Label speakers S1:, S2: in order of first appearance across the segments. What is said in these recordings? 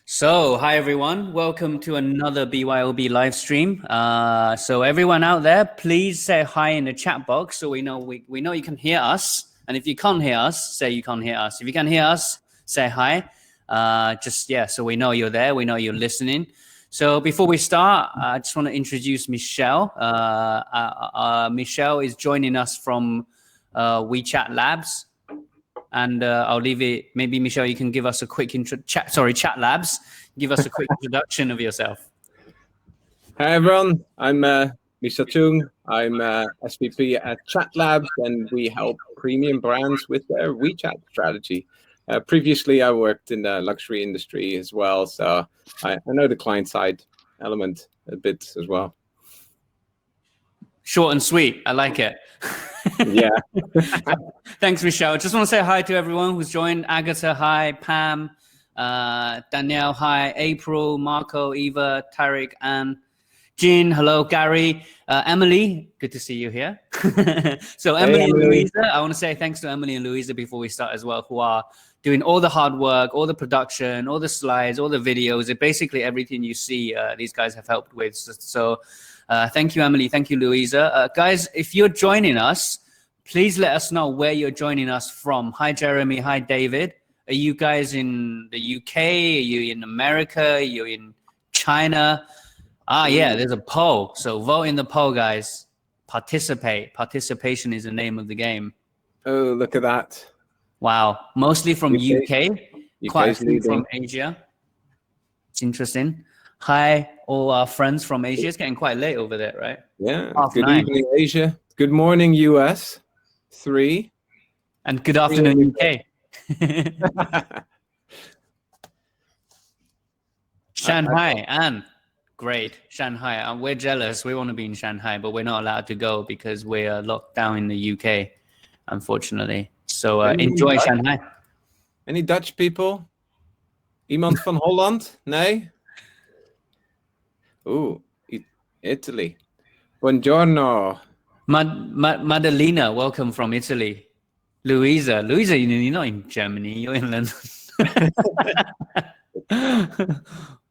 S1: So, hi everyone. Welcome to another BYOB live stream. So everyone out there, please say hi in the chat box so we know you can hear us. And if you can't hear us, say you can't hear us. If you can hear us, say hi. So we know you're there. We know you're listening. So before we start, I just want to introduce Michel. Michel is joining us from WeChat Labs. And I'll leave it. Maybe Michel, you can give us a quick ChatLabs. Give us a quick introduction of yourself.
S2: Hi everyone, I'm Michel Tjoeng. I'm SVP at ChatLabs, and we help premium brands with their WeChat strategy. Previously, I worked in the luxury industry as well, so I know the client side element a bit as well.
S1: Short and sweet. I like it.
S2: Yeah.
S1: Thanks, Michel. Just want to say hi to everyone who's joined. Agatha, hi. Pam, Danielle, hi. April, Marco, Eva, Tarek, and Jean. Hello, Gary. Emily, good to see you here. So Emily and Louisa, I want to say thanks to Emily and Louisa before we start as well, who are doing all the hard work, all the production, all the slides, all the videos. Basically everything you see, these guys have helped with. So thank you, Emily. Thank you, Louisa. Guys, if you're joining us, please let us know where you're joining us from. Hi, Jeremy. Hi, David. Are you guys in the UK? Are you in America? Are you in China? Yeah, there's a poll. So vote in the poll, guys. Participate. Participation is the name of the game.
S2: Oh, look at that.
S1: Wow. Mostly from UK. Quite a few from Asia. It's interesting. Hi, all our friends from Asia. It's getting quite late over there, right?
S2: Yeah. Good evening, Asia. Good morning, US. 3.
S1: And good afternoon, UK. Shanghai, Anne. Great. Shanghai. We're jealous. We want to be in Shanghai, but we're not allowed to go because we're locked down in the UK, unfortunately. So enjoy Shanghai.
S2: Any Dutch people? Iemand van Holland? Nee? Ooh, Italy. Buongiorno.
S1: Madalena, welcome from Italy. Louisa, you're not in Germany, you're in London.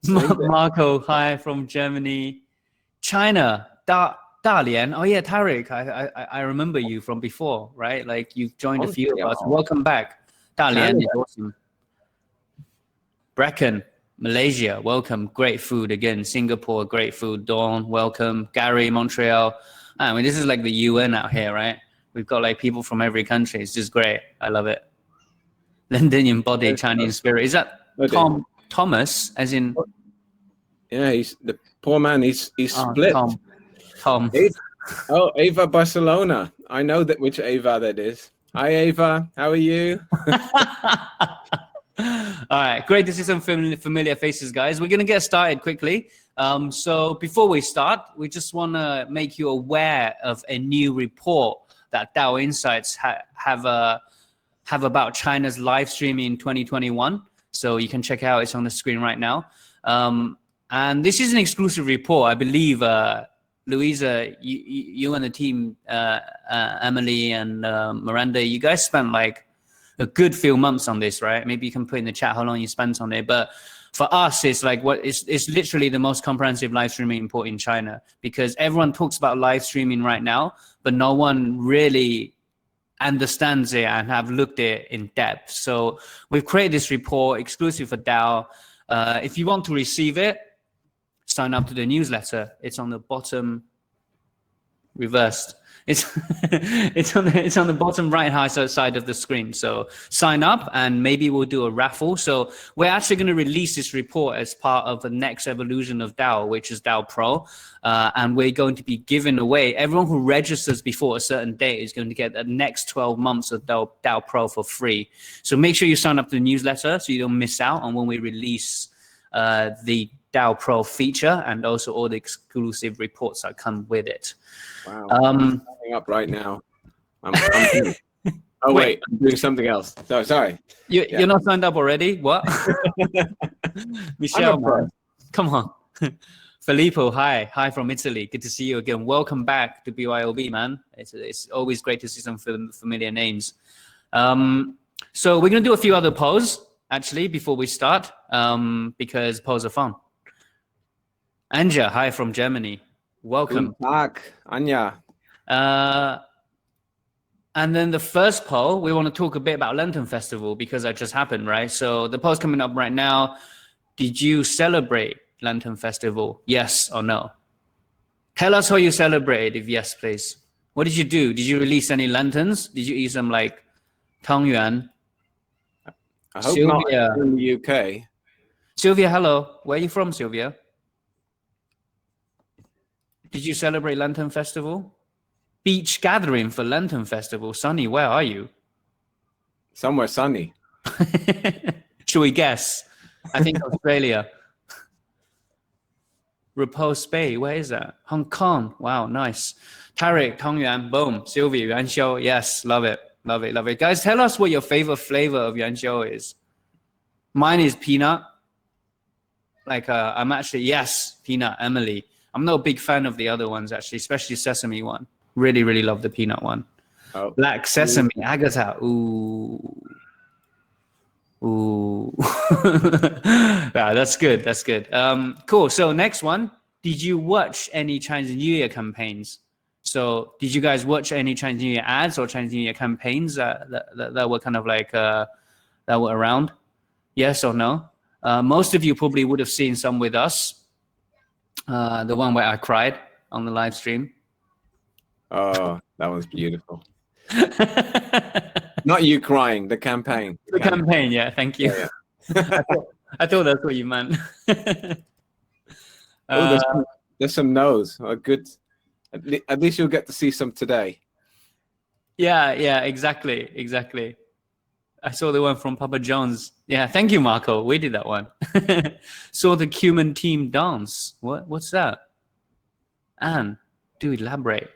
S1: Marco, hi from Germany. China, Dalian. Oh yeah, Tarek, I remember you from before, right? Like you've joined a few of us. Welcome back. Dalian is awesome. Bracken, Malaysia, welcome. Great food again. Singapore, great food. Dawn, welcome. Gary, Montreal. I mean, this is like the UN out here, right? We've got like people from every country. It's just great. I love it. Londonian body, Chinese spirit. Is that Thomas, as in?
S2: Yeah, he's the poor man. He's split.
S1: Tom.
S2: Ava Barcelona. I know which Ava that is. Hi, Ava. How are you?
S1: All right, great to see some familiar faces, guys. We're going to get started quickly. So before we start, we just want to make you aware of a new report that DAO Insights have about China's live streaming in 2021. So you can check it out. It's on the screen right now. And this is an exclusive report. I believe, Louisa, you and the team, Emily and Miranda, you guys spent like a good few months on this, right? Maybe you can put in the chat how long you spent on it. But for us, it's like it's literally the most comprehensive live streaming report in China, because everyone talks about live streaming right now, but no one really understands it and have looked at it in depth. So we've created this report exclusive for DAO. If you want to receive it, sign up to the newsletter. It's on the bottom, reversed. It's on the bottom right hand side of the screen. So sign up and maybe we'll do a raffle. So we're actually going to release this report as part of the next evolution of DAO, which is DAO Pro. And we're going to be giving away, everyone who registers before a certain date is going to get the next 12 months of DAO Pro for free. So make sure you sign up to the newsletter so you don't miss out on when we release the DAO Pro feature and also all the exclusive reports that come with it.
S2: Wow, I'm signing up right now. Oh wait, I'm doing something else. So sorry.
S1: You're not signed up already? What? Michel, man. Come on. Filippo, hi from Italy. Good to see you again. Welcome back to BYOB, man. It's always great to see some familiar names. So we're gonna do a few other polls. actually, before we start, because polls are fun. Anja, hi from Germany. Welcome.
S2: Guten Tag, Anja.
S1: And then the first poll, we want to talk a bit about Lantern Festival because that just happened, right? So the poll's coming up right now. Did you celebrate Lantern Festival? Yes or no? Tell us how you celebrated, if yes, please. What did you do? Did you release any lanterns? Did you eat some like tangyuan?
S2: I hope
S1: Sylvia.
S2: not in the UK.
S1: Sylvia, hello. Where are you from, Sylvia? Did you celebrate Lantern Festival? Beach gathering for Lantern Festival. Sunny, where are you?
S2: Somewhere sunny.
S1: Should we guess? I think Australia. Repose Bay, where is that? Hong Kong. Wow, nice. Tarek, Tangyuan, boom. Sylvia, Yuanxiu. Yes, love it. Love it, love it. Guys, tell us what your favorite flavor of Yuanxiu is. Mine is peanut. Like, I'm actually, yes, peanut, Emily. I'm not a big fan of the other ones, actually, especially sesame one. Really, really love the peanut one.
S2: Oh.
S1: Black sesame, Agatha. Ooh. Ooh. Yeah, that's good. That's good. Cool. So next one, did you watch any Chinese New Year campaigns? So did you guys watch any Chinese New Year ads or Chinese New Year campaigns that were kind of like, that were around? Yes or no? Most of you probably would have seen some with us. The one where I cried on the live stream.
S2: Oh, that was beautiful. Not you crying, the campaign.
S1: The campaign, yeah, thank you.
S2: Yeah.
S1: I thought that's what you meant.
S2: There's some no's. Good. At least you'll get to see some today.
S1: Yeah, exactly. I saw the one from Papa John's. Yeah, thank you, Marco. We did that one. Saw the Qumin team dance. What's that? Anne, do elaborate.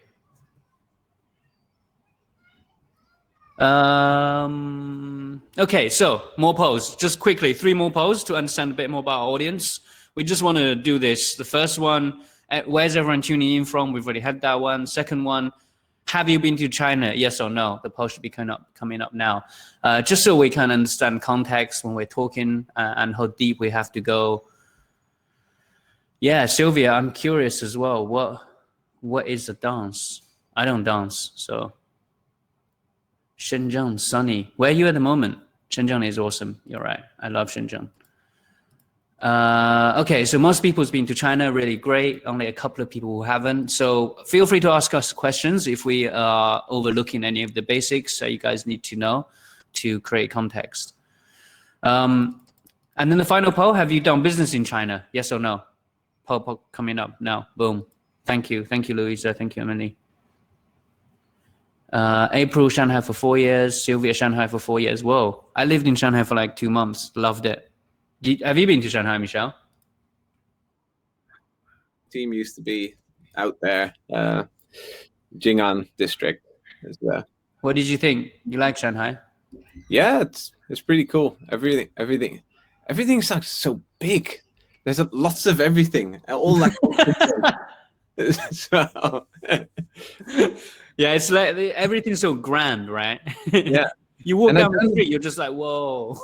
S1: Okay, so more polls. Just quickly, 3 more polls to understand a bit more about our audience. We just want to do this. The first one, where's everyone tuning in from? We've already had that one. Second one, have you been to China? Yes or no? The poll should be coming up now. Just so we can understand context when we're talking and how deep we have to go. Yeah, Sylvia, I'm curious as well. What is a dance? I don't dance, so. Shenzhen, sunny. Where are you at the moment? Shenzhen is awesome. You're right. I love Shenzhen. Okay, so most people's been to China, really great. Only a couple of people who haven't. So feel free to ask us questions if we are overlooking any of the basics that you guys need to know to create context. And then the final poll, have you done business in China? Yes or no? Poll coming up now. Boom. Thank you. Thank you, Louisa. Thank you, Emily. April, Shanghai for 4 years. Sylvia, Shanghai for 4 years. Whoa. I lived in Shanghai for like 2 months. Loved it. Have you been to Shanghai, Michel?
S2: Team used to be out there, Jing'an district.
S1: What did you think? You like Shanghai?
S2: Yeah, it's pretty cool. Everything's like so big. There's lots of everything. All like. So.
S1: Yeah, it's like everything's so grand, right?
S2: Yeah.
S1: You walk down the street, you're just like, whoa.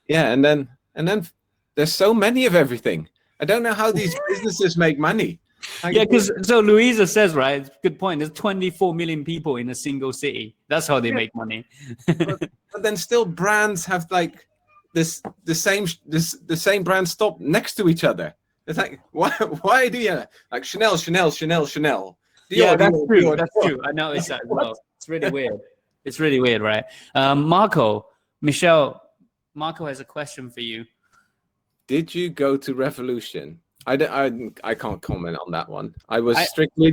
S2: Yeah, and then there's so many of everything. I don't know how these businesses make money.
S1: Yeah, because so Louisa says, right, good point. There's 24 million people in a single city. That's how they make money.
S2: but then still brands have like the same brand stop next to each other. It's like why do you like Chanel?
S1: Yeah, that's true. That's true. I noticed that as well. It's really weird. It's really weird, right? Michel has a question for you.
S2: Did you go to Revolution? I can't comment on that one. I was strictly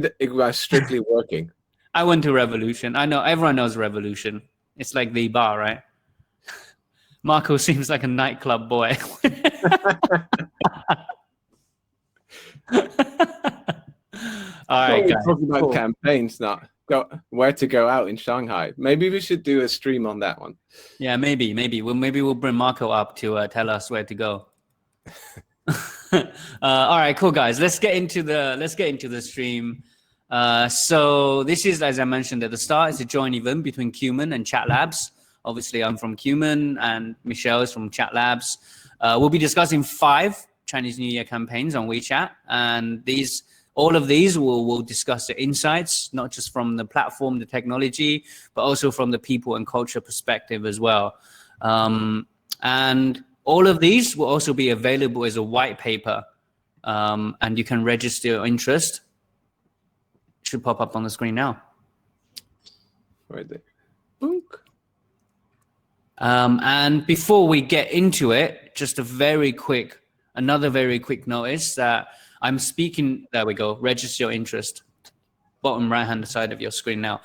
S2: working.
S1: I went to Revolution. I know everyone knows Revolution. It's like the bar, right? Marco seems like a nightclub boy. All right, guys.
S2: Talking about campaigns, not where to go out in Shanghai. Maybe we should do a stream on that one.
S1: Yeah, maybe. We'll bring Marco up to tell us where to go. All right, cool, guys. Let's get into the stream. So this is, as I mentioned at the start, it's a joint event between Qumin and ChatLabs. Obviously, I'm from Qumin and Michel is from ChatLabs. We'll be discussing 5 Chinese New Year campaigns on WeChat, and all of these will discuss the insights, not just from the platform, the technology, but also from the people and culture perspective as well. And all of these will also be available as a white paper, and you can register your interest. It should pop up on the screen now.
S2: Right there. Book.
S1: And before we get into it, just another very quick notice that I'm speaking, there we go, register your interest, bottom right-hand side of your screen now.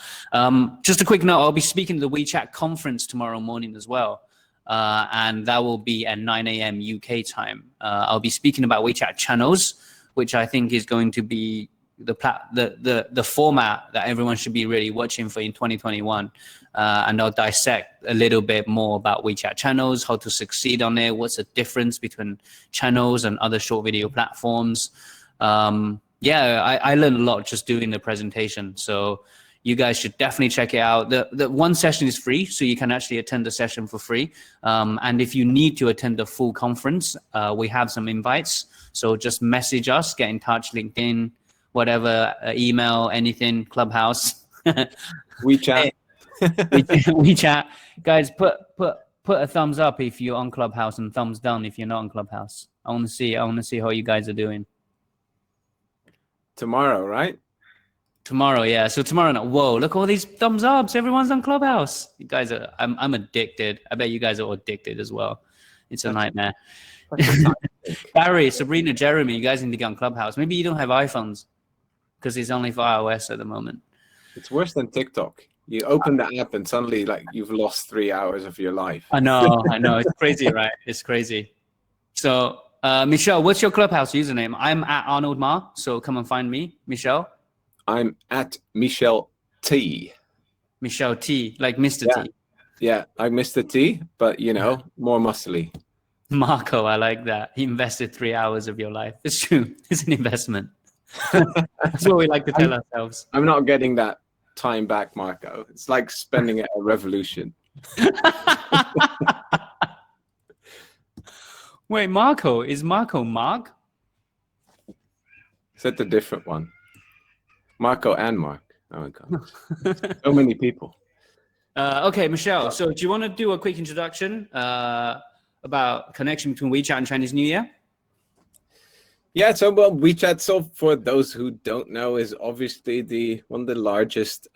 S1: Just a quick note, I'll be speaking to the WeChat conference tomorrow morning as well. And that will be at 9 a.m. UK time. I'll be speaking about WeChat channels, which I think is going to be the format that everyone should be really watching for in 2021. And I'll dissect a little bit more about WeChat channels, how to succeed on it, what's the difference between channels and other short video platforms. I learned a lot just doing the presentation. So you guys should definitely check it out. The one session is free, so you can actually attend the session for free. And if you need to attend the full conference, we have some invites. So just message us, get in touch, LinkedIn, whatever, email, anything, Clubhouse.
S2: WeChat.
S1: WeChat. Guys, put a thumbs up if you're on Clubhouse and thumbs down if you're not on Clubhouse. I want to see how you guys are doing.
S2: Tomorrow, right?
S1: Tomorrow, yeah. So tomorrow night, whoa, look all these thumbs ups. Everyone's on Clubhouse. You guys are, I'm addicted. I bet you guys are all addicted as well. It's a nightmare. Barry, Sabrina, Jeremy, you guys need to get on Clubhouse. Maybe you don't have iPhones because it's only for iOS at the moment.
S2: It's worse than TikTok. You open the app and suddenly like you've lost 3 hours of your life.
S1: I know. It's crazy, right? It's crazy. So, Michel, what's your Clubhouse username? I'm at Arnold Ma, so come and find me. Michel?
S2: I'm at Michel T.
S1: Michel T, like Mr. T.
S2: Yeah, like Mr. T, but more muscly.
S1: Marco, I like that. He invested 3 hours of your life. It's true. It's an investment. That's what we like to tell ourselves.
S2: I'm not getting that time back, Marco. It's like spending it a revolution.
S1: Wait, Marco, is Marco Mark?
S2: Is that the different one? Marco and Mark. Oh my God. So many people.
S1: Okay, Michel, so do you want to do a quick introduction about connection between WeChat and Chinese New Year?
S2: Yeah, so WeChat, so for those who don't know, is obviously one of the largest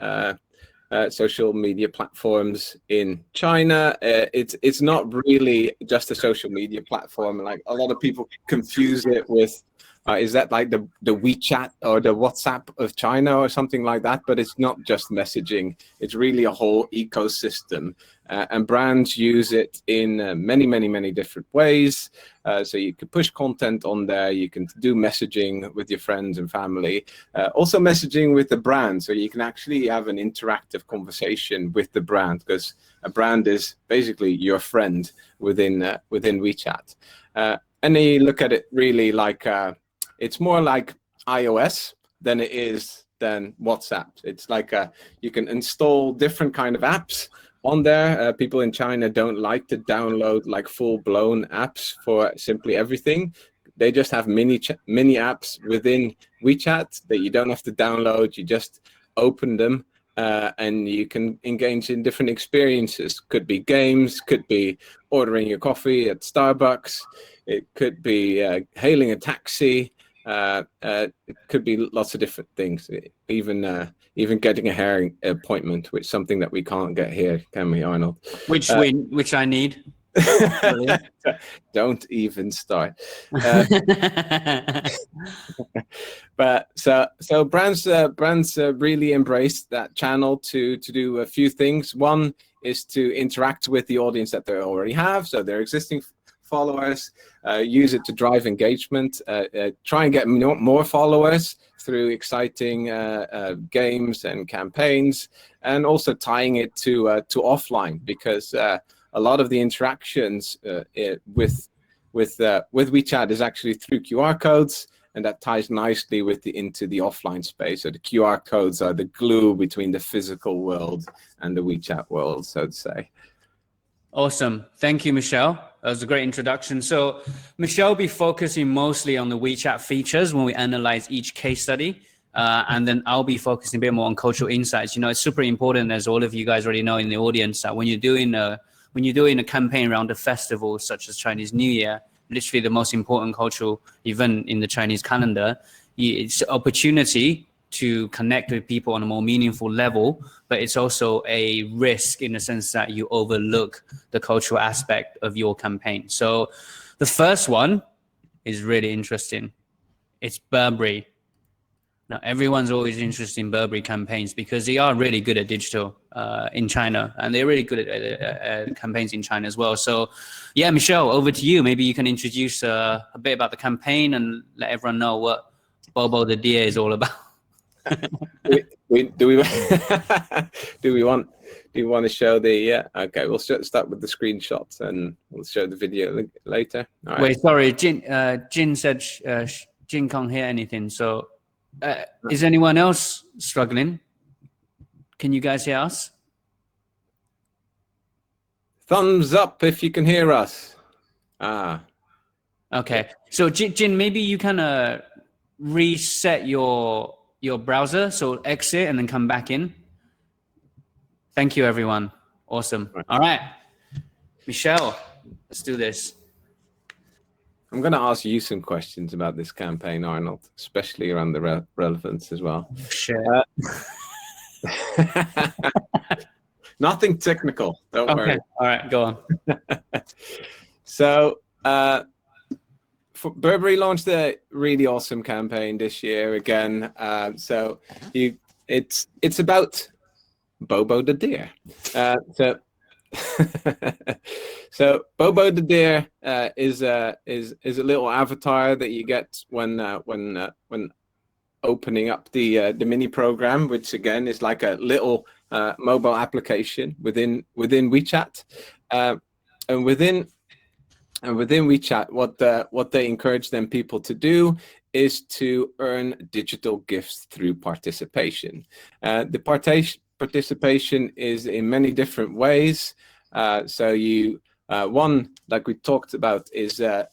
S2: social media platforms in China. It's not really just a social media platform. Like a lot of people confuse it with, is that like the WeChat or the WhatsApp of China or something like that? But it's not just messaging. It's really a whole ecosystem. And brands use it in many different ways. So you can push content on there. You can do messaging with your friends and family. Also messaging with the brand. So you can actually have an interactive conversation with the brand, because a brand is basically your friend within WeChat. And then you look at it really like, it's more like iOS than it is than WhatsApp. It's like you can install different kind of apps on there. People in China don't like to download like full-blown apps for simply everything. They just have mini apps within WeChat that you don't have to download. You just open them and you can engage in different experiences. Could be games, could be ordering your coffee at Starbucks. It could be hailing a taxi. It could be lots of different things. Even getting a hair appointment, which is something that we can't get here, can we, Arnold?
S1: Which I need.
S2: Don't even start. But so brands really embrace that channel to do a few things. One is to interact with the audience that they already have, so their existing followers, use it to drive engagement, try and get more followers through exciting games and campaigns, and also tying it to offline, because a lot of the interactions with WeChat is actually through QR codes, and that ties nicely into the offline space. So the QR codes are the glue between the physical world and the WeChat world, so to say.
S1: Awesome. Thank you, Michelle. That was a great introduction. So Michelle will be focusing mostly on the WeChat features when we analyze each case study. And then I'll be focusing a bit more on cultural insights. You know, it's super important, as all of you guys already know in the audience, that when you're doing a campaign around a festival such as Chinese New Year, literally the most important cultural event in the Chinese calendar, it's an opportunity to connect with people on a more meaningful level, but it's also a risk in the sense that you overlook the cultural aspect of your campaign. So the first one is really interesting. It's Burberry. Now, everyone's always interested in Burberry campaigns because they are really good at digital in China, and they're really good at campaigns in China as well. So, yeah, Michelle, over to you. Maybe you can introduce a bit about the campaign and let everyone know what Bobo the Deer is all about.
S2: do we want to show the? Yeah, okay. We'll start with the screenshots and we'll show the video later. All right.
S1: Wait, sorry, Jin said Jin can't hear anything. So, is anyone else struggling? Can you guys hear us?
S2: Thumbs up if you can hear us.
S1: Okay. So Jin, maybe you can reset your browser. So exit and then come back in. Thank you, everyone. Awesome. All right. Michelle, let's do this.
S2: I'm going to ask you some questions about this campaign, Arnold, especially around the relevance as well.
S1: Sure.
S2: Nothing technical. Don't worry.
S1: All right, go on.
S2: So, Burberry launched a really awesome campaign this year again. So it's about Bobo the deer. So Bobo the deer is a little avatar that you get when opening up the mini program, which again is like a little mobile application within WeChat, and within WeChat, what they encourage them people to do is to earn digital gifts through participation. The participation is in many different ways. So one, like we talked about, is the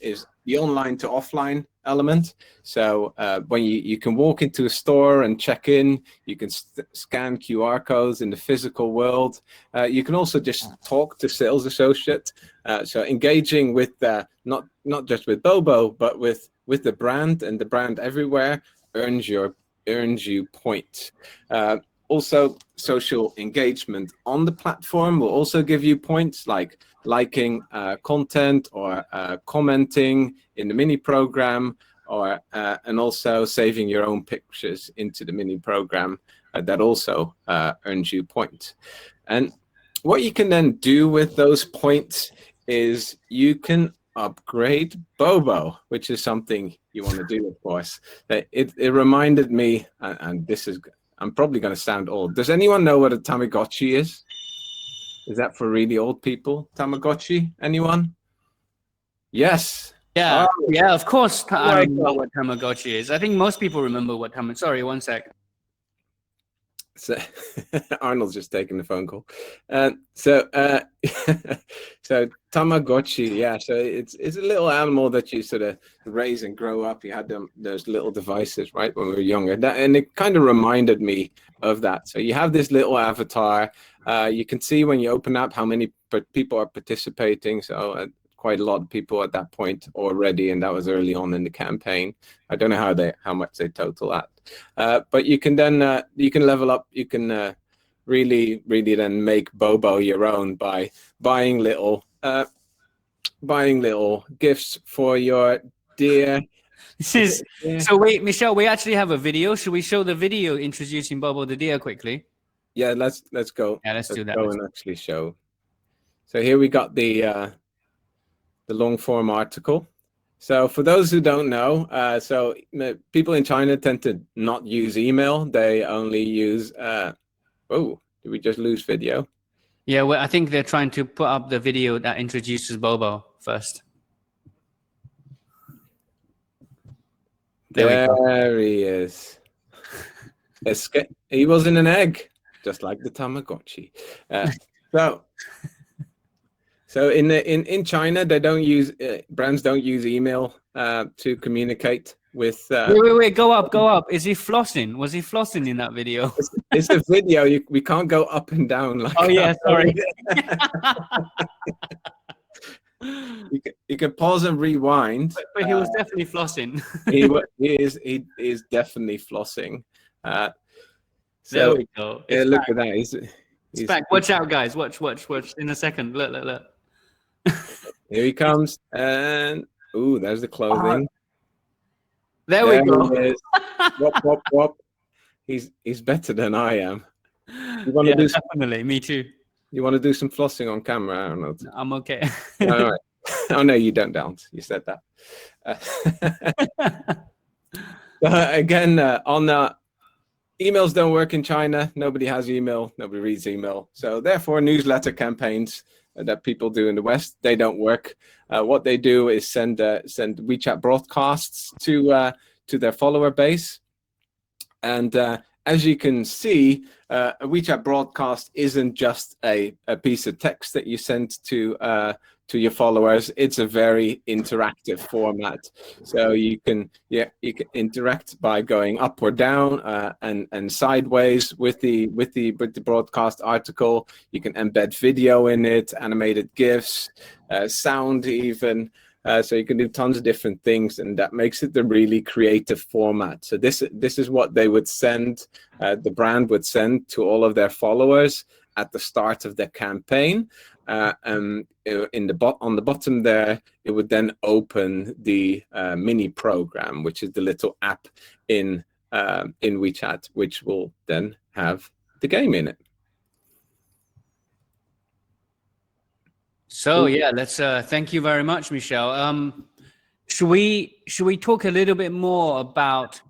S2: online to offline element. So when you can walk into a store and check in, you can scan QR codes in the physical world. You can also just talk to sales associates. So engaging with not just with Bobo, but with the brand, and the brand everywhere earns you points. Also, social engagement on the platform will also give you points, like liking content or commenting in the mini program, or and also saving your own pictures into the mini program. That also earns you points. And what you can then do with those points is you can upgrade Bobo, which is something you want to do, of course. It reminded me, and this is, I'm probably going to sound old. Does anyone know what a Tamagotchi is? Is that for really old people? Tamagotchi? Anyone? Yes.
S1: Yeah, yeah, of course. I remember what Tamagotchi is. I think most people remember what Tamagotchi. Sorry, one sec.
S2: So Arnold's just taking the phone call. So Tamagotchi, yeah. So it's a little animal that you sort of raise and grow up. You had those little devices, right, when we were younger. And it kind of reminded me of that. So you have this little avatar. You can see when you open up how many people are participating. So quite a lot of people at that point already, and that was early on in the campaign. I don't know how much they total at. But you can then you can level up. You can really then make Bobo your own by buying little gifts for your dear.
S1: So wait, Michelle, we actually have a video. Should we show the video introducing Bobo the deer quickly?
S2: Yeah, let's go.
S1: Yeah, let's do that.
S2: Go and actually show. So here we got the long form article. So for those who don't know, so people in China tend to not use email. They only use, oh, did we just lose video?
S1: Yeah, well, I think they're trying to put up the video that introduces Bobo first.
S2: There he is. He was in an egg, just like the Tamagotchi. So in China, they don't use brands don't use email to communicate with.
S1: Wait, go up. Is he flossing? Was he flossing in that video?
S2: It's a video. We can't go up and down like.
S1: Oh yeah, sorry.
S2: You can pause and rewind.
S1: But he was definitely flossing.
S2: he is definitely flossing.
S1: There we go.
S2: Yeah, look at that. He's
S1: back. Watch out, guys. Watch. In a second. Look.
S2: Here he comes, and there's the clothing.
S1: There we go.
S2: He is. Wop. He's better than I am. You want to do
S1: definitely. Me too.
S2: You want to do some flossing on camera, Arnold?
S1: I'm okay.
S2: All right. Oh no, you don't dance. You said that. Again, on emails don't work in China. Nobody has email. Nobody reads email. So therefore, newsletter campaigns that people do in the West, they don't work. What they do is send WeChat broadcasts to their follower base. And as you can see, a WeChat broadcast isn't just a piece of text that you send to your followers. It's a very interactive format. So you can interact by going up or down and sideways with the broadcast article. You can embed video in it, animated GIFs, sound even. So you can do tons of different things, and that makes it the really creative format. So this is what they would send, the brand would send to all of their followers at the start of their campaign. On the bottom there, it would then open the mini program, which is the little app in WeChat, which will then have the game in it.
S1: So yeah, let's thank you very much, Michel. Should we talk a little bit more about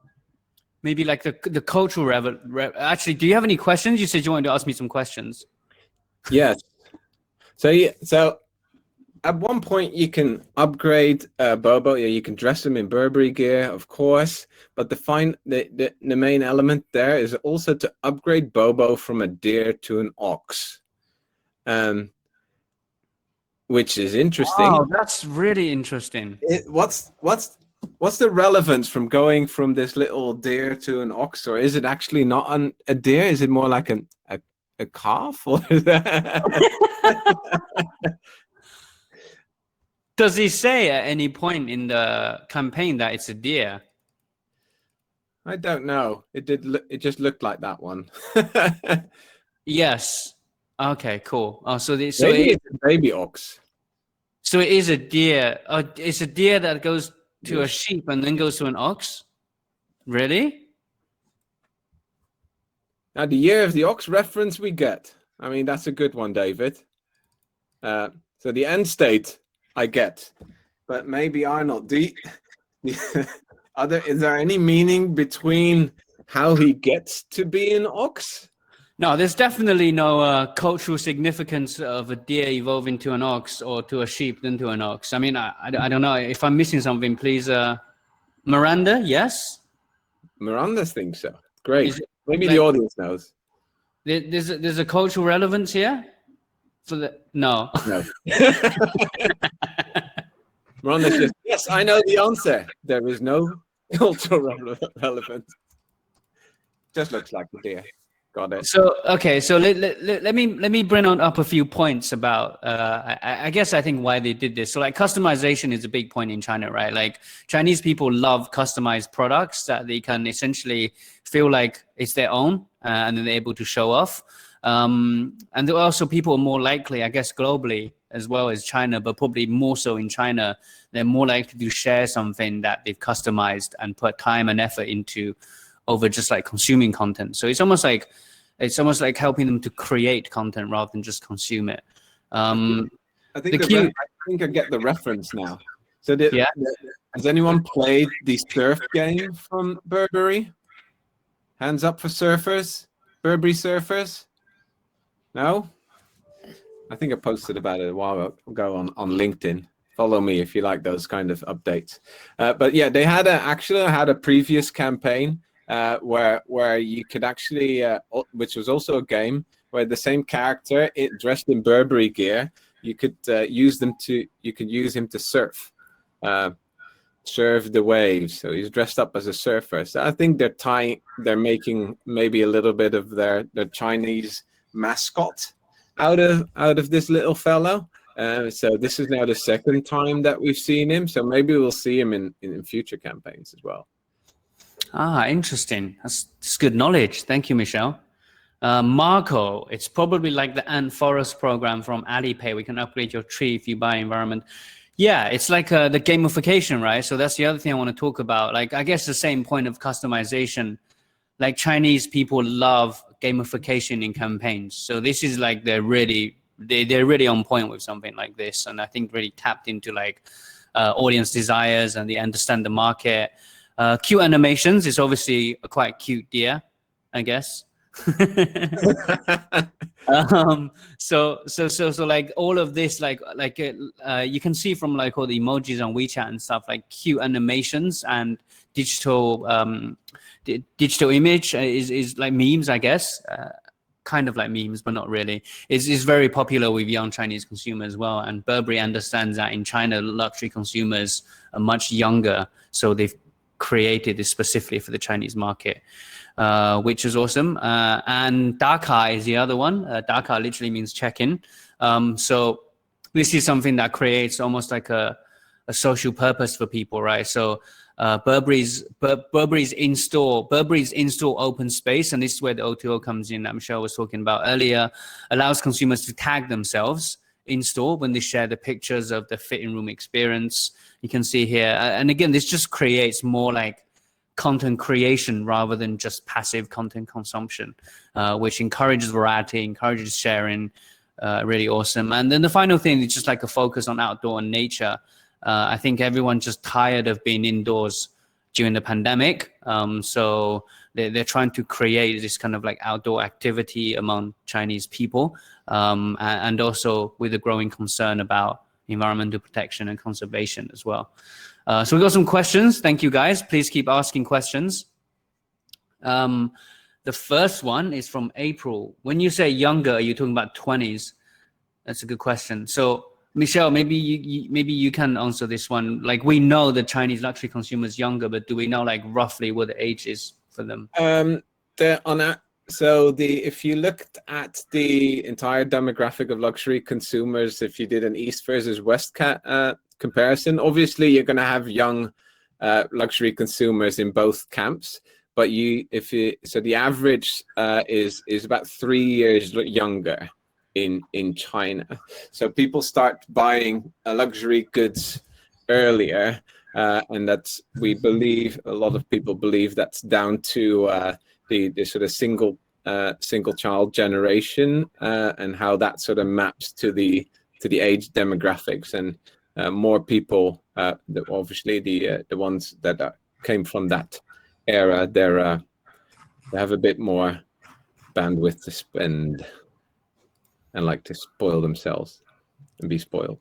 S1: maybe like the cultural actually, do you have any questions? You said you wanted to ask me some questions.
S2: Yes. So at one point you can upgrade Bobo. Yeah, you can dress him in Burberry gear, of course. But the main element there is also to upgrade Bobo from a deer to an ox. Which is interesting.
S1: Oh, that's really interesting.
S2: What's the relevance from going from this little deer to an ox? Or is it actually not a deer? Is it more like a calf? Or
S1: Does he say at any point in the campaign that it's a deer?
S2: I don't know. It just looked like that one.
S1: Yes. Okay, cool. Oh, maybe
S2: it's a baby ox.
S1: So it is a deer. It's a deer that goes to a sheep and then goes to an ox? Really?
S2: Now, the year of the ox reference we get. I mean, that's a good one, David. So the end state I get. But maybe Arnold, is there any meaning between how he gets to be an ox?
S1: No, there's definitely no cultural significance of a deer evolving to an ox or to a sheep then to an ox. I mean, I don't know. If I'm missing something, please. Miranda, yes?
S2: Miranda thinks so. Great. Maybe the audience knows.
S1: There's a cultural relevance here? No.
S2: Miranda's just, yes, I know the answer. There is no cultural relevance. Just looks like a deer. Got it.
S1: So okay, so let me bring up a few points about I guess I think why they did this. So like customization is a big point in China, right? Like Chinese people love customized products that they can essentially feel like it's their own and then they're able to show off. And also people are more likely, I guess globally as well as China, but probably more so in China, they're more likely to share something that they've customized and put time and effort into over just like consuming content. So it's almost like helping them to create content rather than just consume it.
S2: I think I get the reference now. So has anyone played the surf game from Burberry? Hands up for surfers, Burberry surfers. No? I think I posted about it a while ago on LinkedIn. Follow me if you like those kind of updates. But yeah, they had a previous campaign where you could actually, which was also a game, where the same character dressed in Burberry gear, you could use him to surf. Surf the waves. So he's dressed up as a surfer. So I think they're making maybe a little bit of their Chinese mascot out of this little fellow. So this is now the second time that we've seen him. So maybe we'll see him in future campaigns as well.
S1: Interesting. That's good knowledge. Thank you, Michel. Marco, it's probably like the Ant Forest program from Alipay. We can upgrade your tree if you buy environment. Yeah, it's like the gamification, right? So that's the other thing I want to talk about. Like, I guess the same point of customization. Like, Chinese people love gamification in campaigns. So this is like they're really on point with something like this, and I think really tapped into like audience desires, and they understand the market. Cute animations is obviously a quite cute deer, I guess. So like all of this, you can see from like all the emojis on WeChat and stuff, like cute animations and digital image is like memes, I guess. Kind of like memes, but not really. It's very popular with young Chinese consumers as well. And Burberry understands that in China, luxury consumers are much younger, so they've created this specifically for the Chinese market. Which is awesome. And Dakar is the other one. Dakar literally means check-in. So this is something that creates almost like a social purpose for people, right? So Burberry's in-store open space, and this is where the O2O comes in that Michel was talking about earlier, allows consumers to tag themselves in store when they share the pictures of the fitting room experience. You can see here. And again, this just creates more like content creation rather than just passive content consumption, which encourages variety, encourages sharing. Really awesome. And then the final thing is just like a focus on outdoor and nature. I think everyone's just tired of being indoors during the pandemic. So they're trying to create this kind of like outdoor activity among Chinese people, and also with a growing concern about environmental protection and conservation as well. So we got some questions. Thank you, guys. Please keep asking questions. The first one is from April. When you say younger, are you talking about 20s? That's a good question. So Michel, maybe you can answer this one. Like, we know the Chinese luxury consumer is younger, but do we know like roughly what the age is for them?
S2: If you looked at the entire demographic of luxury consumers, if you did an East versus West comparison, obviously you're going to have young luxury consumers in both camps. But the average is about 3 years younger in China. So people start buying luxury goods earlier, and that's, we believe, a lot of people believe that's down to the sort of single child generation, and how that sort of maps to the age demographics. And more people, obviously the ones that came from that era, they have a bit more bandwidth to spend and like to spoil themselves and be spoiled.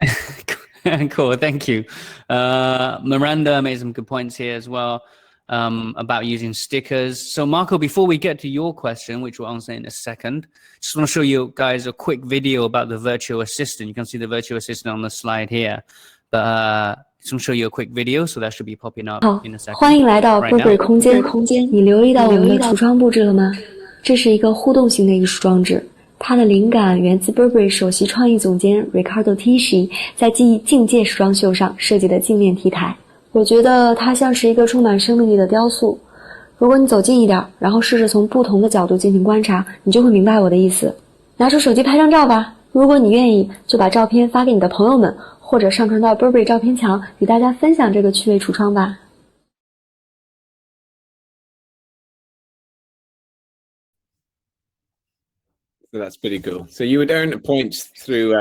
S1: Cool, thank you. Miranda made some good points here as well, about using stickers. So Marco, before we get to your question, which we'll answer in a second, just want to show you guys a quick video about the virtual assistant. You can see the virtual assistant on the slide here, but just want to show you a quick video, so that should be popping up in a second.
S3: 欢迎来到 Burberry 空间。你留意到我们的橱窗布置了吗？这是一个互动型的艺术装置，它的灵感源自 Burberry 首席创意总监 Riccardo Tisci 在境界时装秀上设计的镜面 T 台。我觉得它像是一个充满生命力的雕塑。如果你走近一点，然后试着从不同的角度进行观察，你就会明白我的意思。拿出手机拍张照吧，如果你愿意，就把照片发给你的朋友们，或者上传到 Burberry 照片墙，与大家分享这个趣味橱窗吧。
S2: So that's pretty cool. So you would earn points through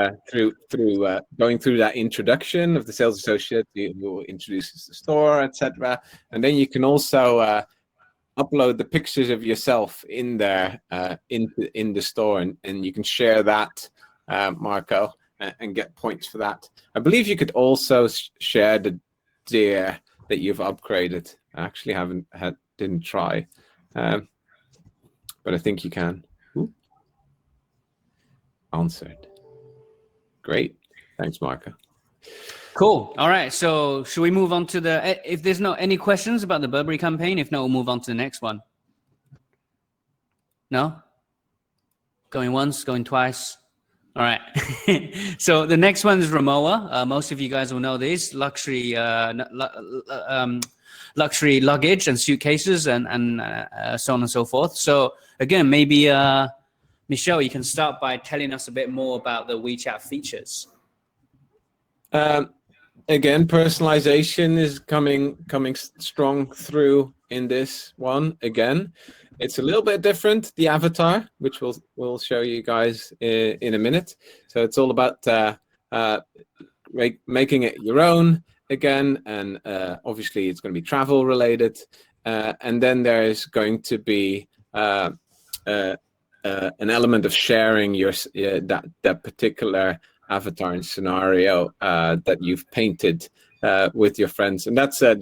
S2: going through that introduction of the sales associate who introduces the store, etc. And then you can also upload the pictures of yourself in there in the store, and you can share that, Marco, and get points for that. I believe you could also share the deer that you've upgraded. I actually didn't try, but I think you can. Answered. Great. Thanks, Marco.
S1: Cool. All right. So should we move on to if there's no any questions about the Burberry campaign, if not, we'll move on to the next one. No? Going once, going twice. All right. So the next one is Rimowa. Most of you guys will know this, luxury luggage and suitcases and so on and so forth. So again, maybe Michel, you can start by telling us a bit more about the WeChat features.
S2: Again, personalization is coming strong through in this one. Again, it's a little bit different, the avatar, which we'll show you guys in a minute. So it's all about making it your own again, and obviously it's going to be travel related, and then there's going to be an element of sharing that particular avatar and scenario that you've painted with your friends, and that's a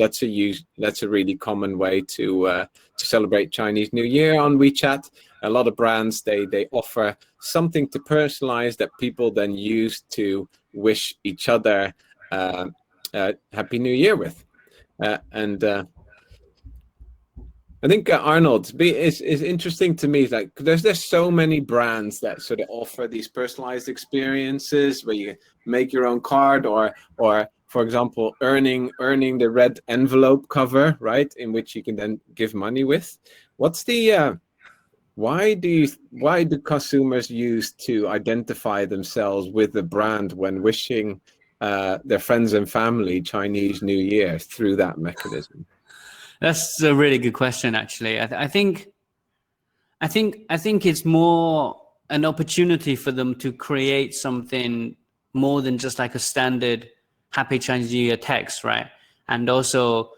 S2: really common way to celebrate Chinese New Year on WeChat. A lot of brands they offer something to personalize that people then use to wish each other Happy New Year with, and I think Arnold is interesting to me. Like there's so many brands that sort of offer these personalized experiences where you make your own card, or for example, earning the red envelope cover, right, in which you can then give money with. What's the why do consumers use to identify themselves with the brand when wishing their friends and family Chinese New Year through that mechanism?
S1: That's a really good question, actually. I think it's more an opportunity for them to create something more than just like a standard Happy Chinese New Year text, right? And also,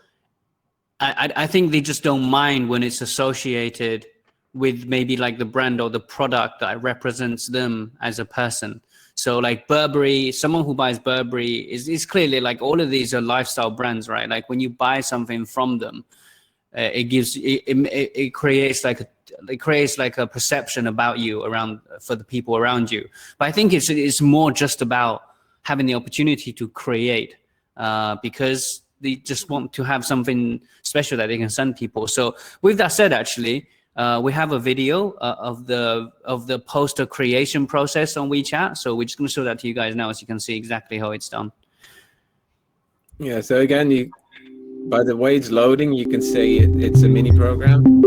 S1: I think they just don't mind when it's associated with maybe like the brand or the product that represents them as a person. So like Burberry, someone who buys Burberry is clearly like all of these are lifestyle brands, right? Like when you buy something from them, it creates like a perception about you for the people around you. But I think it's more just about having the opportunity to create because they just want to have something special that they can send people. So with that said, actually, we have a video of the poster creation process on WeChat. So we're just going to show that to you guys now, so you can see exactly how it's done.
S2: Yeah. So again, by the way it's loading, you can see it's a mini program.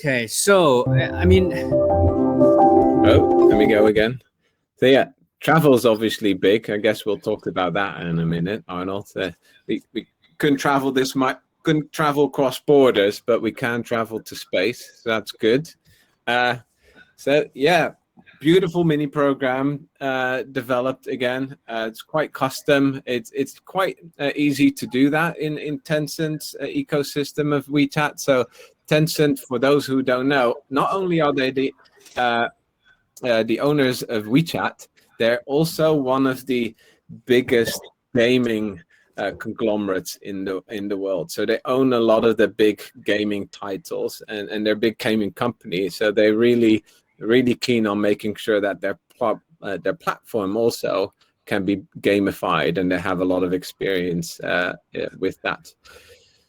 S1: Okay, so I mean,
S2: oh, let me go again. So yeah, travel's obviously big. I guess we'll talk about that in a minute, Arnold. We couldn't travel cross borders, but we can travel to space. So that's good. So yeah, beautiful mini program developed again. It's quite custom. It's quite easy to do that in Tencent's ecosystem of WeChat. So Tencent, for those who don't know, not only are they the owners of WeChat, they're also one of the biggest gaming conglomerates in the world. So they own a lot of the big gaming titles, and they're big gaming companies. So they're really keen on making sure that their platform also can be gamified, and they have a lot of experience with that.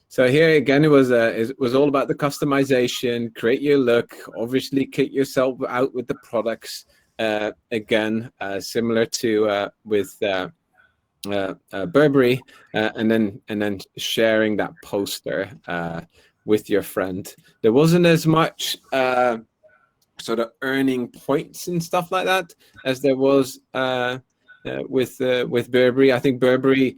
S2: So here again, it was all about the customization, create your look, obviously kit yourself out with the products, again, similar to with Burberry, and then sharing that poster with your friend. There wasn't as much sort of earning points and stuff like that as there was with Burberry. I think Burberry,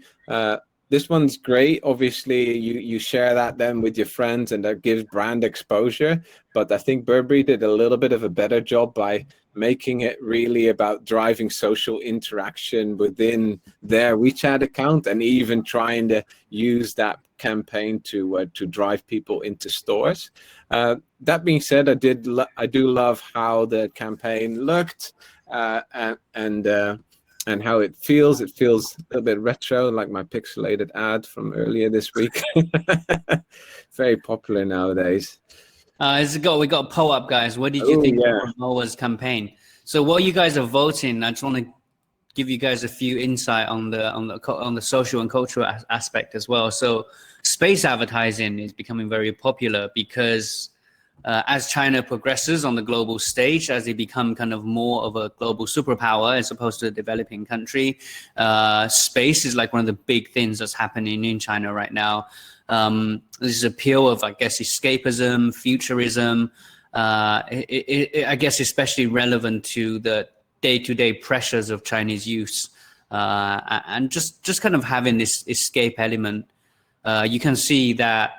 S2: this one's great. Obviously, you share that then with your friends, and that gives brand exposure. But I think Burberry did a little bit of a better job by making it really about driving social interaction within their WeChat account, and even trying to use that campaign to drive people into stores. That being said, I do love how the campaign looked, and how it feels. It feels a little bit retro, like my pixelated ad from earlier this week. Very popular nowadays.
S1: We got a poll up, guys. What did you think of Moa's campaign? So while you guys are voting, I just want to give you guys a few insight on the social and cultural aspect as well. So space advertising is becoming very popular because as China progresses on the global stage, as they become kind of more of a global superpower as opposed to a developing country, space is like one of the big things that's happening in China right now. This appeal of, I guess, escapism, futurism, I guess especially relevant to the day-to-day pressures of Chinese youth, and just kind of having this escape element. You can see that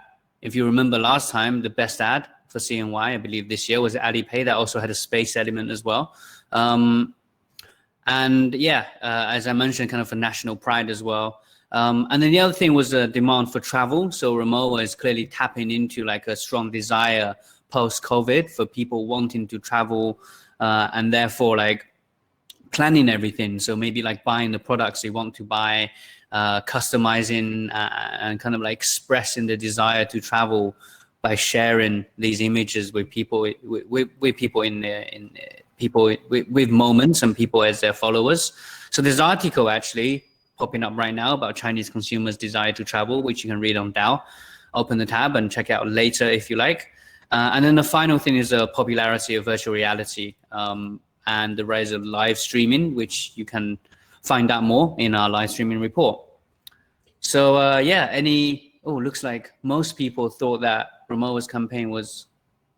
S1: if you remember last time, the best ad for CNY, I believe this year, was Alipay. That also had a space element as well. And yeah, as I mentioned, kind of a national pride as well. And then the other thing was the demand for travel. So Rimowa is clearly tapping into like a strong desire post-COVID for people wanting to travel, and therefore like planning everything. So maybe like buying the products they want to buy, customizing, and kind of like expressing the desire to travel by sharing these images with people, with people with moments and people as their followers. So there's an article actually popping up right now about Chinese consumers' desire to travel, which you can read on Dao. Open the tab and check out later if you like. And then the final thing is the popularity of virtual reality, and the rise of live streaming, which you can find out more in our live streaming report. So yeah, looks like most people thought that Rimowa's campaign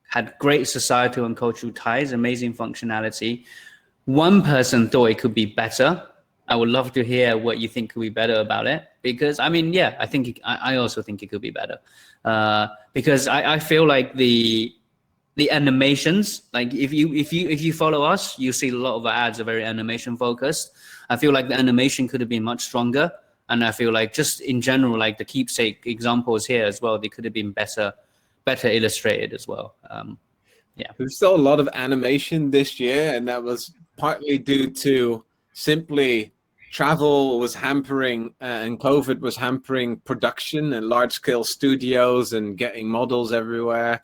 S1: had great societal and cultural ties, amazing functionality. One person thought it could be better. I would love to hear what you think could be better about it, because I mean, yeah, I also think it could be better, because I feel like the animations, like if you follow us, you see a lot of our ads are very animation focused. I feel like the animation could have been much stronger, and I feel like just in general, like the keepsake examples here as well, they could have been better illustrated as well. Yeah,
S2: there's still a lot of animation this year, and that was partly due to simply travel was hampering, and COVID was hampering production and large-scale studios and getting models everywhere,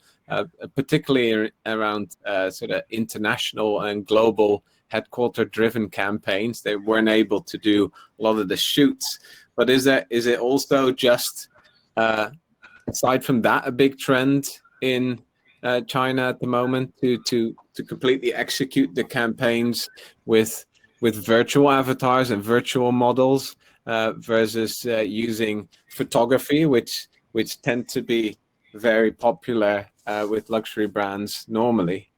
S2: particularly around sort of international and global headquarter-driven campaigns. They weren't able to do a lot of the shoots. But is it also just, aside from that, a big trend in China at the moment to completely execute the campaigns with virtual avatars and virtual models, versus using photography, which tend to be very popular with luxury brands normally?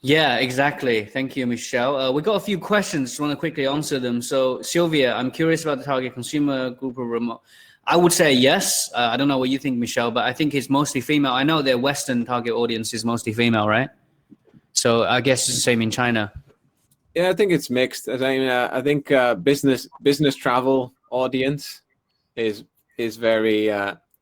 S1: Yeah, exactly. Thank you, Michelle. We got a few questions. Just want to quickly answer them. So Sylvia, I'm curious about the target consumer group of remote. I would say yes. I don't know what you think, Michelle, but I think it's mostly female. I know their Western target audience is mostly female, right? So I guess it's the same in China.
S2: Yeah, I think it's mixed. I think business travel audience is very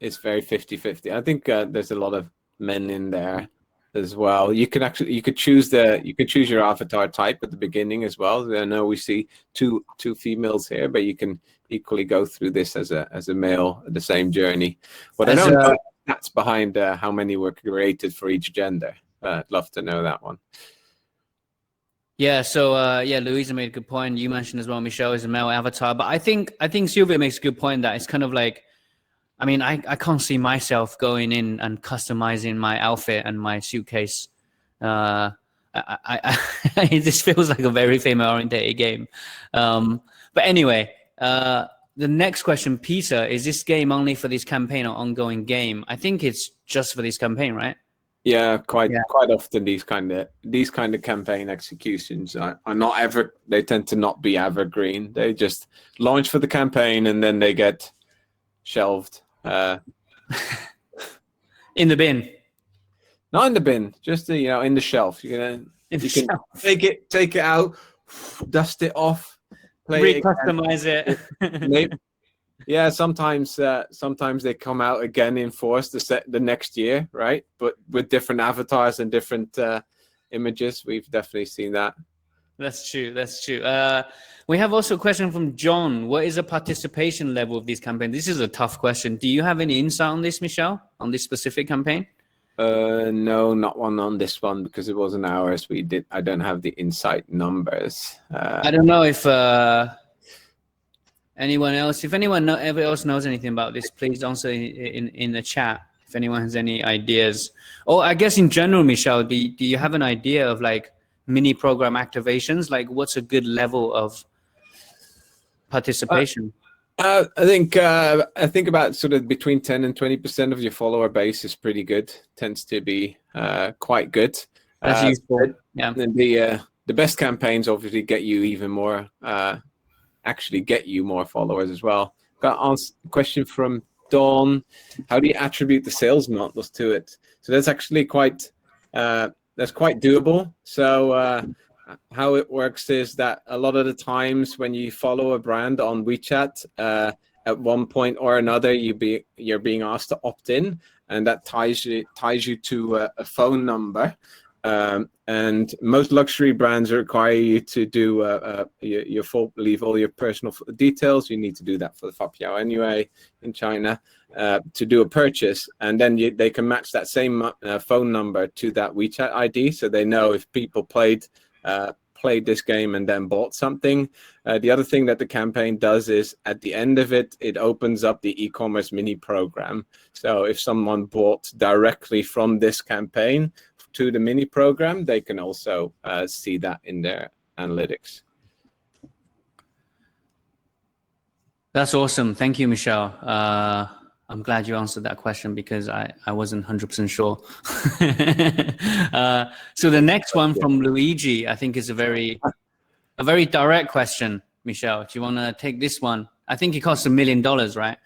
S2: 50-50. I think there's a lot of men in there as well. You could choose your avatar type at the beginning as well. I know we see two females here, but you can equally go through this as a male, the same journey. But I don't know that's behind how many were created for each gender. I'd love to know that one.
S1: Yeah, so yeah, Louisa made a good point. You mentioned as well, Michelle is a male avatar, but I think Sylvia makes a good point that it's kind of like, I mean, I can't see myself going in and customizing my outfit and my suitcase. I this feels like a very female-oriented game. But anyway, the next question, Peter, is this game only for this campaign or ongoing game? I think it's just for this campaign, right?
S2: Yeah, quite often these kind of campaign executions are not ever. They tend to not be evergreen. They just launch for the campaign and then they get shelved.
S1: In the bin.
S2: Not in the bin, just in the shelf. You can take it out, dust it off,
S1: recustomize it.
S2: Maybe, yeah, sometimes they come out again in force the next year, right? But with different avatars and different images, we've definitely seen that.
S1: That's true. We have also a question from John. What is the participation level of this campaign? This is a tough question. Do you have any insight on this, Michel, on this specific campaign?
S2: No, not one on this one because it wasn't ours. I don't have the insight numbers.
S1: I don't know if anyone else knows anything about this, please answer in the chat if anyone has any ideas. Or I guess in general, Michel, do you have an idea of like mini program activations? Like what's a good level of participation?
S2: I think about sort of between 10 and 20% of your follower base is pretty good. Tends to be quite good.
S1: That's useful. Yeah.
S2: And the best campaigns obviously get you even more. Actually get you more followers as well. Got a question from Dawn. How do you attribute the sales models to it? So that's actually quite doable. So how it works is that a lot of the times when you follow a brand on WeChat, at one point or another you're being asked to opt in, and that ties you to a phone number. And most luxury brands require you to do leave all your personal details. You need to do that for the Fapiao anyway in China to do a purchase, and then they can match that same phone number to that WeChat ID, so they know if people played this game and then bought something. The other thing that the campaign does is at the end of it opens up the e-commerce mini program. So if someone bought directly from this campaign to the mini program, they can also see that in their analytics.
S1: That's awesome. Thank you, Michel. I'm glad you answered that question because I wasn't 100% sure. So the next one from Luigi, I think is a very direct question. Michel, do you want to take this one? I think it costs $1 million, right?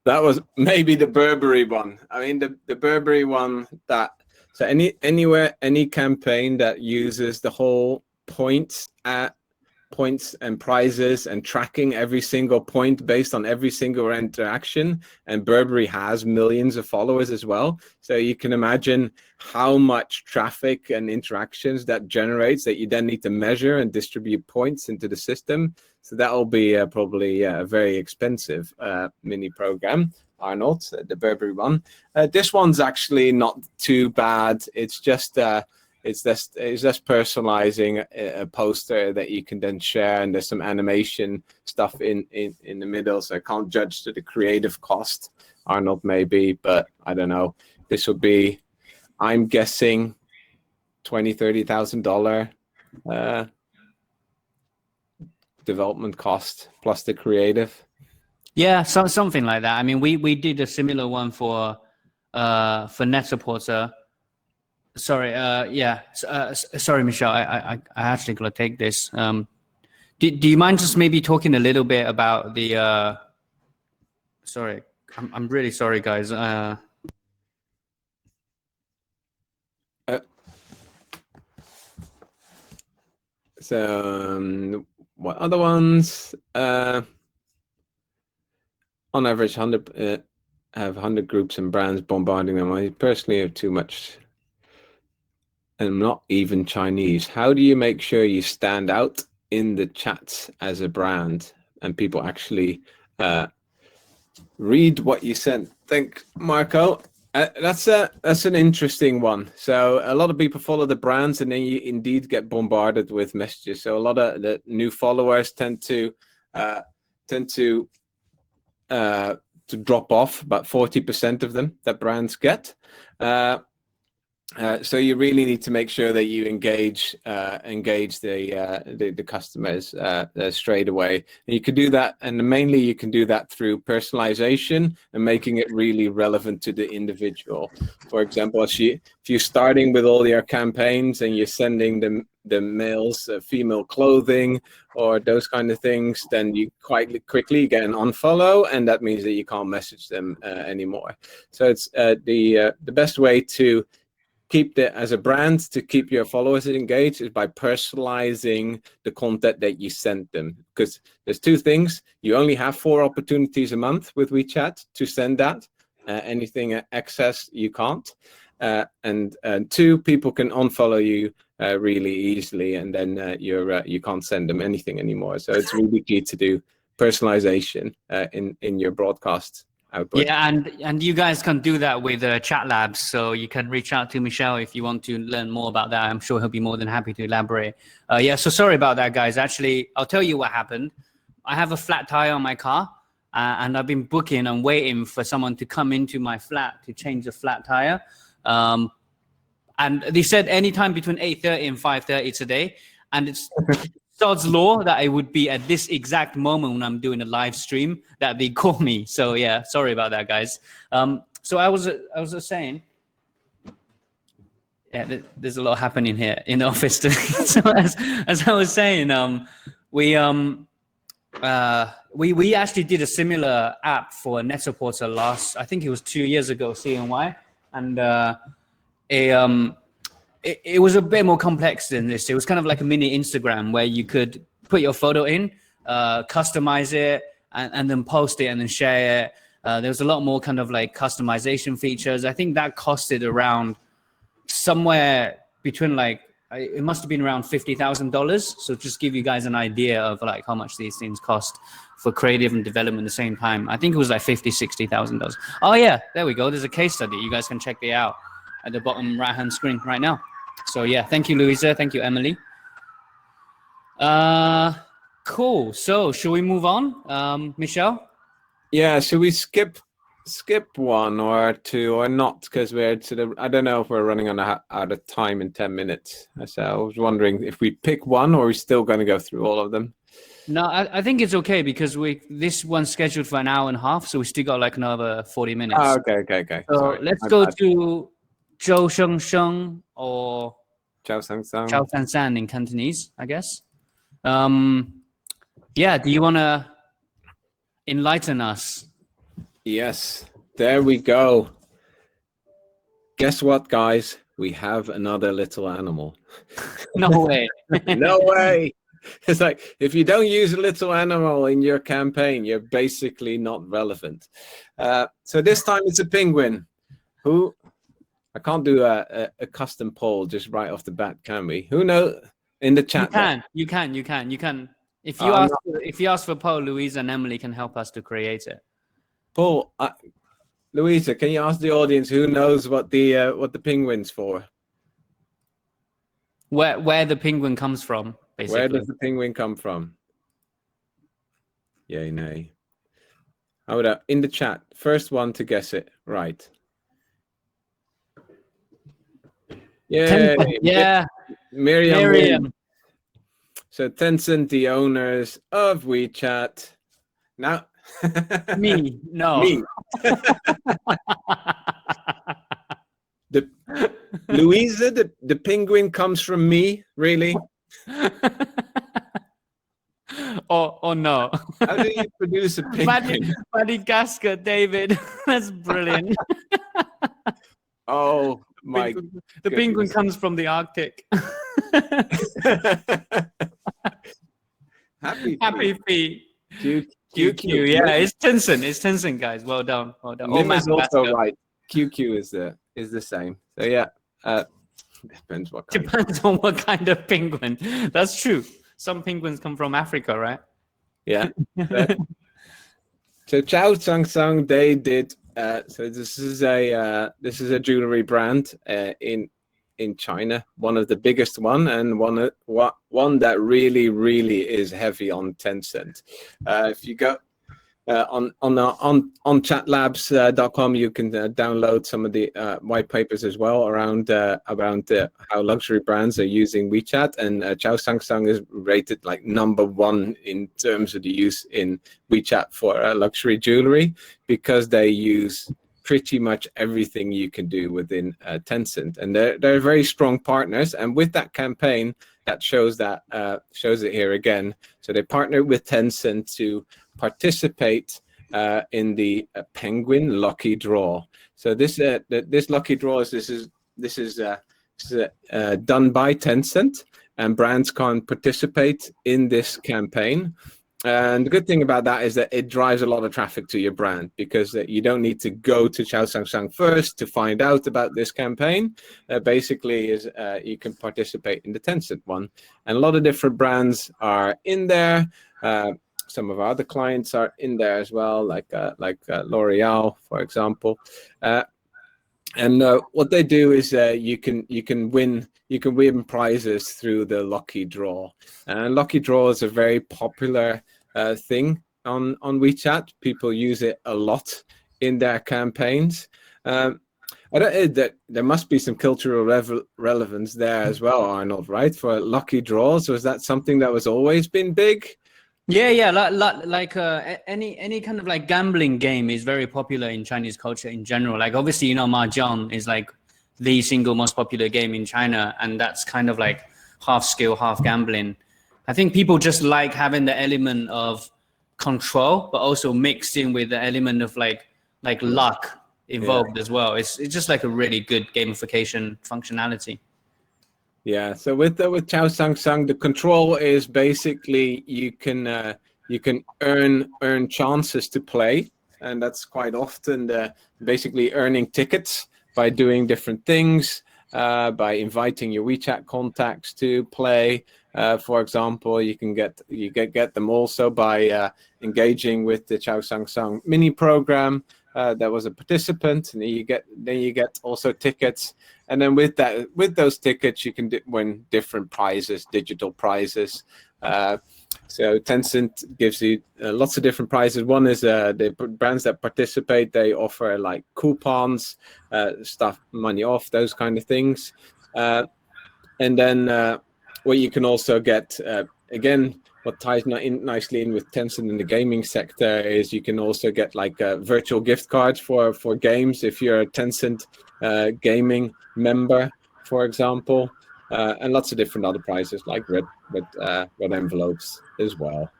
S2: That was maybe the Burberry one. I mean, the Burberry one so any campaign that uses the whole points and prizes and tracking every single point based on every single interaction, and Burberry has millions of followers as well, so you can imagine how much traffic and interactions that generates that you then need to measure and distribute points into the system. So that will be probably a very expensive mini program. Arnold, the Burberry one. This one's actually not too bad. It's just personalizing a poster that you can then share, and there's some animation stuff in the middle, so I can't judge to the creative cost. Arnold maybe, but I don't know. This would be, I'm guessing, $20,000-$30,000 development cost plus the creative.
S1: Yeah, something like that. I mean, we did a similar one for Net-a-Porter. Sorry, sorry, Michel. I actually gotta take this. Do you mind just maybe talking a little bit about the? Sorry, I'm really sorry, guys.
S2: So what other ones? On average, 100 have 100 groups and brands bombarding them. I personally have too much. And not even Chinese. How do you make sure you stand out in the chats as a brand and people actually read what you sent? Think, Marco. That's an interesting one. So a lot of people follow the brands, and then you indeed get bombarded with messages. So a lot of the new followers tend to drop off. About 40% of them that brands get. So you really need to make sure that you engage the customers straight away. And you can do that, and mainly you can do that through personalization and making it really relevant to the individual. For example, if you're starting with all your campaigns and you're sending the males female clothing or those kind of things, then you quite quickly get an unfollow, and that means that you can't message them anymore. So it's the best way to as a brand to keep your followers engaged is by personalizing the content that you send them. Because there's two things: you only have 4 opportunities a month with WeChat to send that. Anything excess you can't. And 2, people can unfollow you really easily, and then you can't send them anything anymore. So it's really key to do personalization in your broadcast output.
S1: Yeah, and you guys can do that with ChatLabs, so you can reach out to Michel if you want to learn more about that. I'm sure he'll be more than happy to elaborate. Yeah, so sorry about that, guys. Actually, I'll tell you what happened. I have a flat tire on my car, and I've been booking and waiting for someone to come into my flat to change the flat tire. And they said anytime between 8:30 and 5:30 today, and it's God's law that it would be at this exact moment when I'm doing a live stream that they call me. So yeah, sorry about that, guys. So I was just saying, yeah, there's a lot happening here in the office today. So as I was saying, we actually did a similar app for Net-a-Porter I think it was 2 years ago, CNY, and it was a bit more complex than this. It was kind of like a mini Instagram where you could put your photo in, customize it, and then post it and then share it. There was a lot more kind of like customization features. I think that costed around somewhere between it must have been around $50,000. So just give you guys an idea of like how much these things cost for creative and development at the same time. I think it was like $50,000-$60,000. Oh yeah, there we go. There's a case study. You guys can check it out at the bottom right-hand screen right now. So yeah, thank you, Louisa. Thank you, Emily. Cool. So should we move on, Michel?
S2: Yeah. Should we skip 1 or 2 or not? Because I don't know if we're running out of time in 10 minutes. So I was wondering if we pick one, or we're still going to go through all of them.
S1: No, I think it's okay because this one's scheduled for an hour and a half, so we still got like another 40 minutes.
S2: Oh, okay.
S1: So sorry, let's go to Zhou Sheng Sheng or
S2: Chao Sang Sang.
S1: Chao San San in Cantonese, I guess. Yeah, do you want to enlighten us?
S2: Yes, there we go. Guess what, guys? We have another little animal.
S1: No way.
S2: No way. It's like, if you don't use a little animal in your campaign, you're basically not relevant. So this time it's a penguin. I can't do a custom poll just right off the bat, can we? Who knows? In the chat.
S1: You can. If you ask for poll, Louisa and Emily can help us to create it.
S2: Paul, Louisa, can you ask the audience who knows what the penguin's for?
S1: Where the penguin comes from, basically.
S2: Where does the penguin come from? Yay, nay. How about in the chat? First one to guess it right. Yay!
S1: Yeah.
S2: Miriam. So Tencent, the owners of WeChat. Now.
S1: Me. No.
S2: Me. Louisa, the penguin comes from me, really?
S1: Oh no.
S2: How do you produce a penguin?
S1: Madagascar, David. That's brilliant.
S2: Oh my!
S1: The penguin comes from the Arctic. Happy feet. QQ. Yeah, it's Tencent, guys. Well done.
S2: Mim is also right. QQ is the same. So yeah, depends
S1: on what kind of penguin. That's true. Some penguins come from Africa, right?
S2: Yeah. So Chao Sang Sang, they did. So this is a jewelry brand in China, one of the biggest one, and one that really is heavy on Tencent. If you go on ChatLabs.com, you can download some of the white papers as well around how luxury brands are using WeChat. And Chao is rated like #1 in terms of the use in WeChat for luxury jewelry, because they use pretty much everything you can do within Tencent, and they're very strong partners. And with that campaign, that shows it here again. So they partnered with Tencent to participate in the Penguin Lucky Draw. So this lucky draw is done by Tencent, and brands can participate in this campaign. And the good thing about that is that it drives a lot of traffic to your brand, because you don't need to go to Chao first to find out about this campaign. Basically, you can participate in the Tencent one, and a lot of different brands are in there. Some of our other clients are in there as well, like L'Oreal, for example. And what they do is you can win prizes through the lucky draw. And lucky draw is a very popular thing on WeChat. People use it a lot in their campaigns. There must be some cultural relevance there as well, Arnold, right? For lucky draws, was that something that was always been big?
S1: Yeah. Like any kind of like gambling game is very popular in Chinese culture in general. Like obviously, mahjong is like the single most popular game in China, and that's kind of like half skill, half gambling. I think people just like having the element of control, but also mixed in with the element of like luck involved as well. It's just like a really good gamification functionality.
S2: Yeah, so with Chao the control is basically you can earn chances to play, and that's quite often basically earning tickets by doing different things, by inviting your WeChat contacts to play. For example, you get them also by engaging with the Chao mini program. That was a participant, and you get also tickets. And then with those tickets, you can win different prizes, digital prizes. So Tencent gives you lots of different prizes. One is the brands that participate, they offer like coupons, stuff, money off, those kind of things. And then what you can also get, again, what ties nicely in with Tencent in the gaming sector is you can also get like virtual gift cards for games if you're a Tencent gaming member, for example, and lots of different other prizes like red envelopes as well.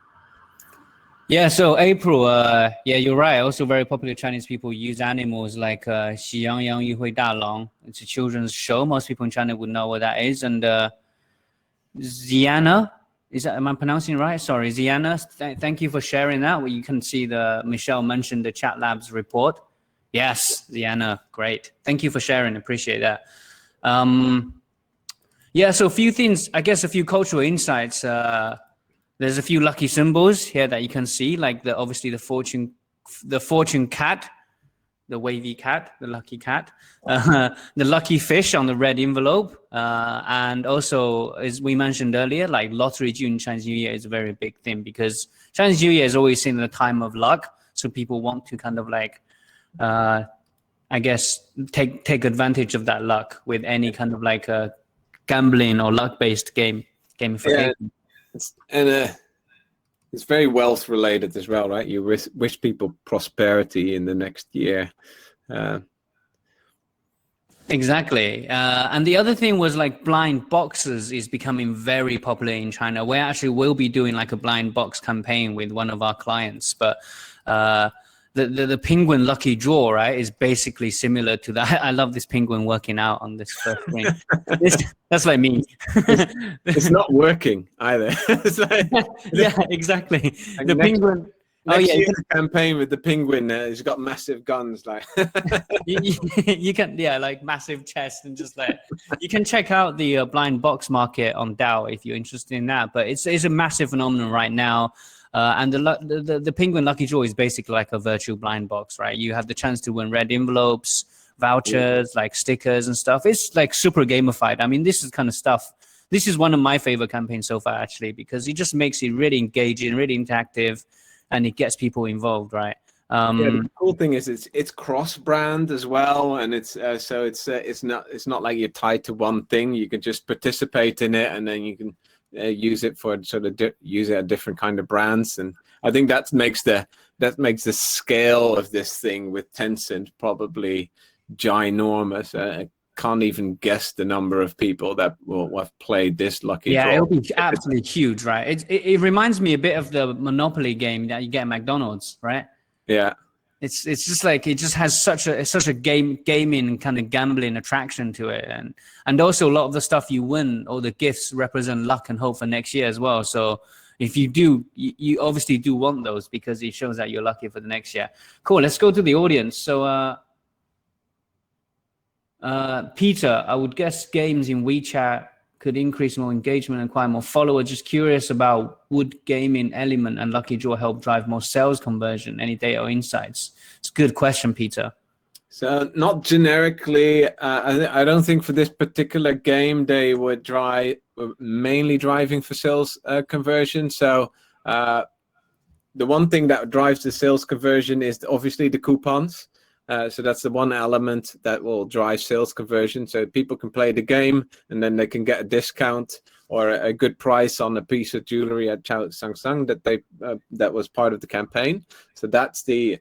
S1: Yeah, so April, yeah, you're right. Also very popular Chinese people use animals like Xi Yang Yang Yu Hui Da Long. It's a children's show. Most people in China would know what that is. And Ziana, am I pronouncing it right? Sorry, Ziana, thank you for sharing that. Well, you can see Michel mentioned the ChatLabs report. Yes, Ziana, great. Thank you for sharing, appreciate that. Yeah, so a few things, I guess a few cultural insights. There's a few lucky symbols here that you can see, like obviously the fortune cat, the wavy cat, the lucky cat, the lucky fish on the red envelope, and also, as we mentioned earlier, like lottery June Chinese New Year is a very big thing, because Chinese New Year is always seen the time of luck, so people want to kind of like, I guess, take advantage of that luck with any kind of like a gambling or luck-based gamification.
S2: Yeah. It's very wealth related as well, right? You wish people prosperity in the next year.
S1: Exactly. And the other thing was like blind boxes is becoming very popular in China. We actually will be doing like a blind box campaign with one of our clients, but the penguin lucky draw, right, is basically similar to that. I love this penguin working out on this first screen. That's like me.
S2: It's not working either.
S1: Yeah, exactly.
S2: Like
S1: the penguin.
S2: Next year's campaign with the penguin, he's got massive guns, like
S1: you can, yeah, like massive chest, and just like you can check out the blind box market on DAO if you're interested in that. But it's a massive phenomenon right now. And the penguin lucky draw is basically like a virtual blind box, right? You have the chance to win red envelopes, vouchers, like stickers and stuff. It's like super gamified. I mean, this is kind of stuff. This is one of my favorite campaigns so far, actually, because it just makes it really engaging, really interactive. and it gets people involved, right?
S2: Yeah, the cool thing is it's cross-brand as well, and it's not like you're tied to one thing. You can just participate in it, and then you can use it for use it at different kind of brands. And I think that makes the scale of this thing with Tencent probably ginormous. I can't even guess the number of people that will have played this lucky draw.
S1: Yeah, it'll be absolutely huge, right? It reminds me a bit of the Monopoly game that you get at McDonald's, right?
S2: Yeah,
S1: it's just like it just has such a gaming kind of gambling attraction to it, and also a lot of the stuff you win or the gifts represent luck and hope for next year as well. So if you do, you obviously do want those because it shows that you're lucky for the next year. Cool. Let's go to the audience. So Peter, I would guess games in WeChat could increase more engagement and acquire more followers. Just curious about, would gaming element and lucky draw help drive more sales conversion? Any data or insights? It's a good question, Peter.
S2: So not generically, I don't think for this particular game they would mainly driving for sales conversion. So the one thing that drives the sales conversion is obviously the coupons. So that's the one element that will drive sales conversion. So people can play the game and then they can get a discount or a good price on a piece of jewelry at Samsung that was part of the campaign. So that's the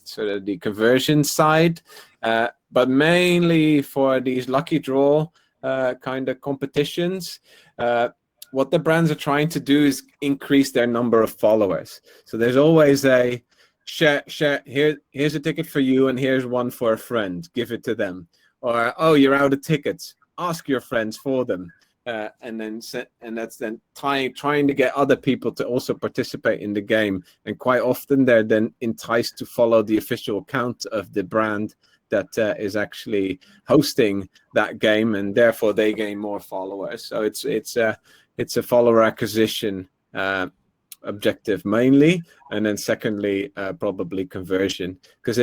S2: sort of the conversion side. But mainly for these lucky draw kind of competitions, what the brands are trying to do is increase their number of followers. So there's always a share, here's a ticket for you and here's one for a friend, give it to them. Or, oh, you're out of tickets, ask your friends for them. And that's then trying to get other people to also participate in the game. And quite often they're then enticed to follow the official account of the brand that is actually hosting that game, and therefore they gain more followers. So it's a follower acquisition objective mainly, and then secondly probably conversion, because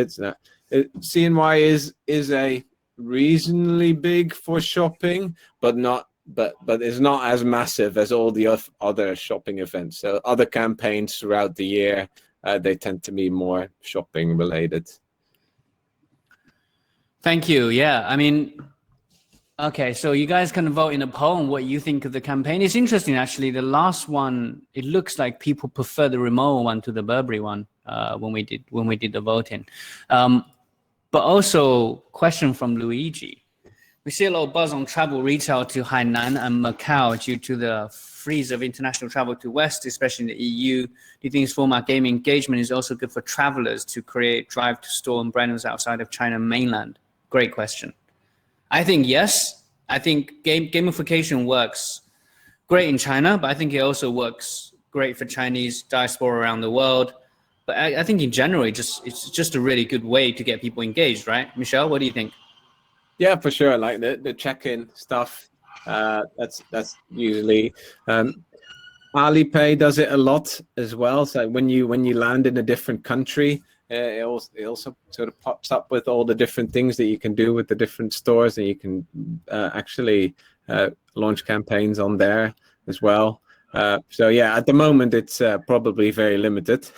S2: CNY is a reasonably big for shopping, but it's not as massive as all the other shopping events. So other campaigns throughout the year, they tend to be more shopping related.
S1: Thank you. Yeah, I mean, okay, so you guys can vote in a poll on what you think of the campaign. It's interesting, actually. The last one, it looks like people prefer the remote one to the Burberry one when we did the voting. But also, question from Luigi. We see a lot of buzz on travel retail to Hainan and Macau due to the freeze of international travel to West, especially in the EU. Do you think this format game engagement is also good for travelers to create drive to store and brands outside of China mainland? Great question. I think yes. I think gamification works great in China, but I think it also works great for Chinese diaspora around the world. But I think in general, it's just a really good way to get people engaged, right? Michel, what do you think?
S2: Yeah, for sure. Like the check-in stuff, that's usually Alipay does it a lot as well. So when you land in a different country, it also sort of pops up with all the different things that you can do with the different stores, and you can actually launch campaigns on there as well. So yeah, at the moment it's probably very limited,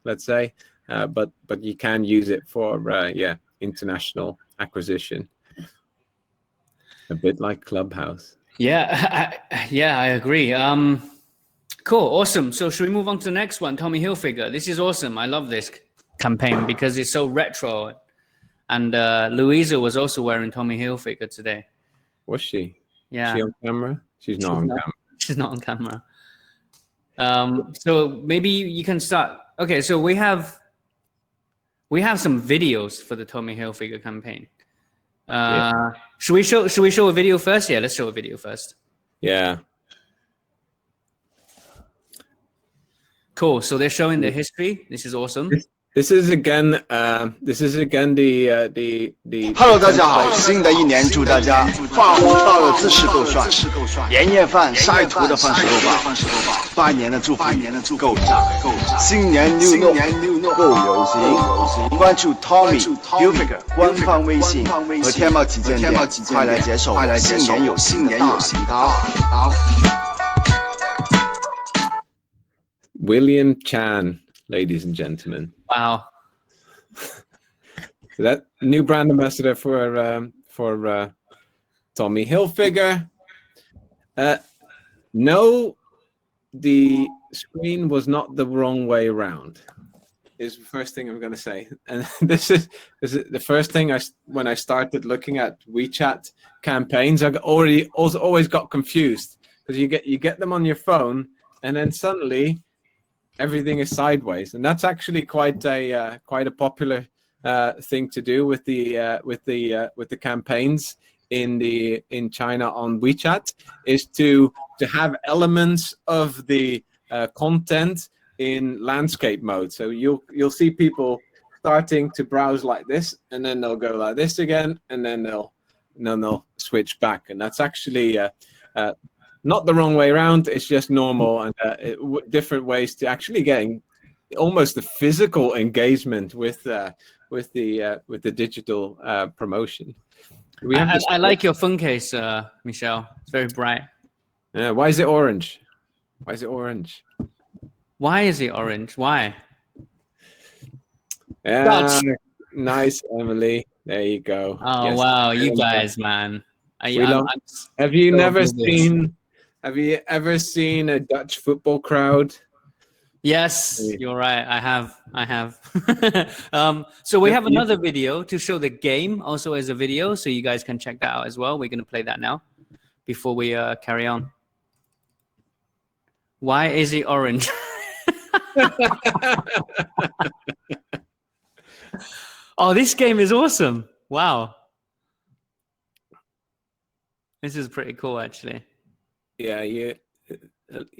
S2: let's say, but you can use it for international acquisition, a bit like Clubhouse.
S1: Yeah, I agree. Cool, awesome. So should we move on to the next one? Tommy Hilfiger. This is awesome. I love this campaign because it's so retro, and Louisa was also wearing Tommy Hilfiger today.
S2: Was she?
S1: Yeah.
S2: Is she on camera? She's not on camera.
S1: She's not on camera. So maybe you can start. Okay, so we have some videos for the Tommy Hilfiger campaign. Should we show a video first? Yeah, let's show a video first.
S2: Yeah.
S1: Cool. So they're showing the history. This is awesome.
S2: This is again the
S4: Hello， 大家好，新的一年祝大家发红包的姿势够帅，年夜饭晒图的饭食够饱，拜年的祝福够炸，新年 new norm 够有型。关注 Tommy Hilfiger 官方微信和天猫旗舰店，快来接受新年有新的大礼包。
S2: William Chan ladies and gentlemen.
S1: Wow.
S2: So that new brand ambassador for Tommy Hilfiger. No, the screen was not the wrong way around. Is the first thing I'm going to say, and this is the first thing when I started looking at WeChat campaigns, I always got confused because you get them on your phone, and then suddenly everything is sideways, and that's actually quite a popular thing to do with the campaigns in China on WeChat, is to have elements of the content in landscape mode. So you'll see people starting to browse like this, and then they'll go like this again, and then they'll switch back, and that's actually not the wrong way around. It's just normal, and different ways to actually getting almost the physical engagement with the digital promotion.
S1: I like your phone case, Michel. It's very bright.
S2: Yeah. Why is it orange? Why is it orange?
S1: Why is it orange? Why?
S2: Yeah, nice, Emily. There you go.
S1: Oh, yes. Wow, you guys, man.
S2: Have you ever seen a Dutch football crowd?
S1: Yes, you're right. I have. So we have another video to show the game also as a video, so you guys can check that out as well. We're going to play that now before we carry on. Why is it orange? Oh, this game is awesome. Wow. This is pretty cool, actually.
S2: Yeah, you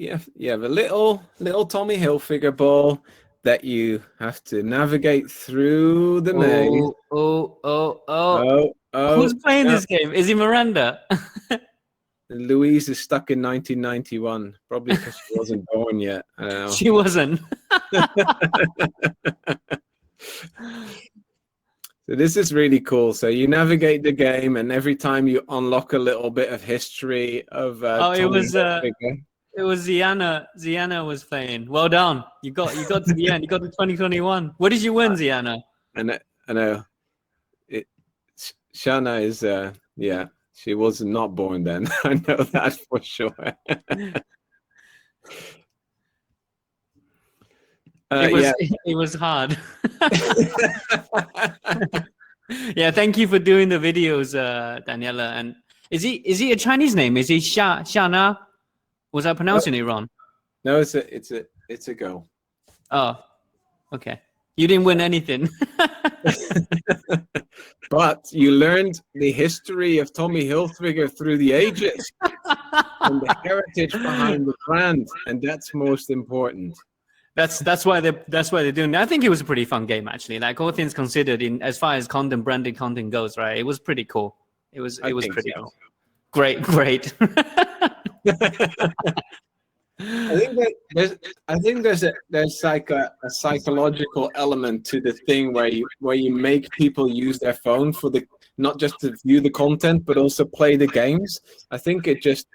S2: have a little Tommy Hilfiger ball that you have to navigate through the maze.
S1: Oh. Who's playing this game? Is it Miranda?
S2: Louise is stuck in 1991, probably because she wasn't born yet. I don't know.
S1: She wasn't.
S2: So this is really cool. So you navigate the game, and every time you unlock a little bit of history of
S1: it was Ziana. Ziana was playing. Well done. You got to the end. You got to 2021. What did you win, Ziana?
S2: I know. Shana is yeah. She was not born then. I know that for sure.
S1: It was hard. Yeah, thank you for doing the videos, Daniela. And is he a Chinese name? Is he Shana? Was I pronouncing it wrong?
S2: No, it's a girl.
S1: Oh, okay. You didn't win anything.
S2: But you learned the history of Tommy Hilfiger through the ages and the heritage behind the brand, and that's most important.
S1: That's why they're doing that. I think it was a pretty fun game, actually. Like, all things considered, in as far as branded content goes, right? It was pretty cool. It was pretty cool. Great.
S2: I think there's like a psychological element to the thing where you make people use their phone for not just to view the content but also play the games. I think it just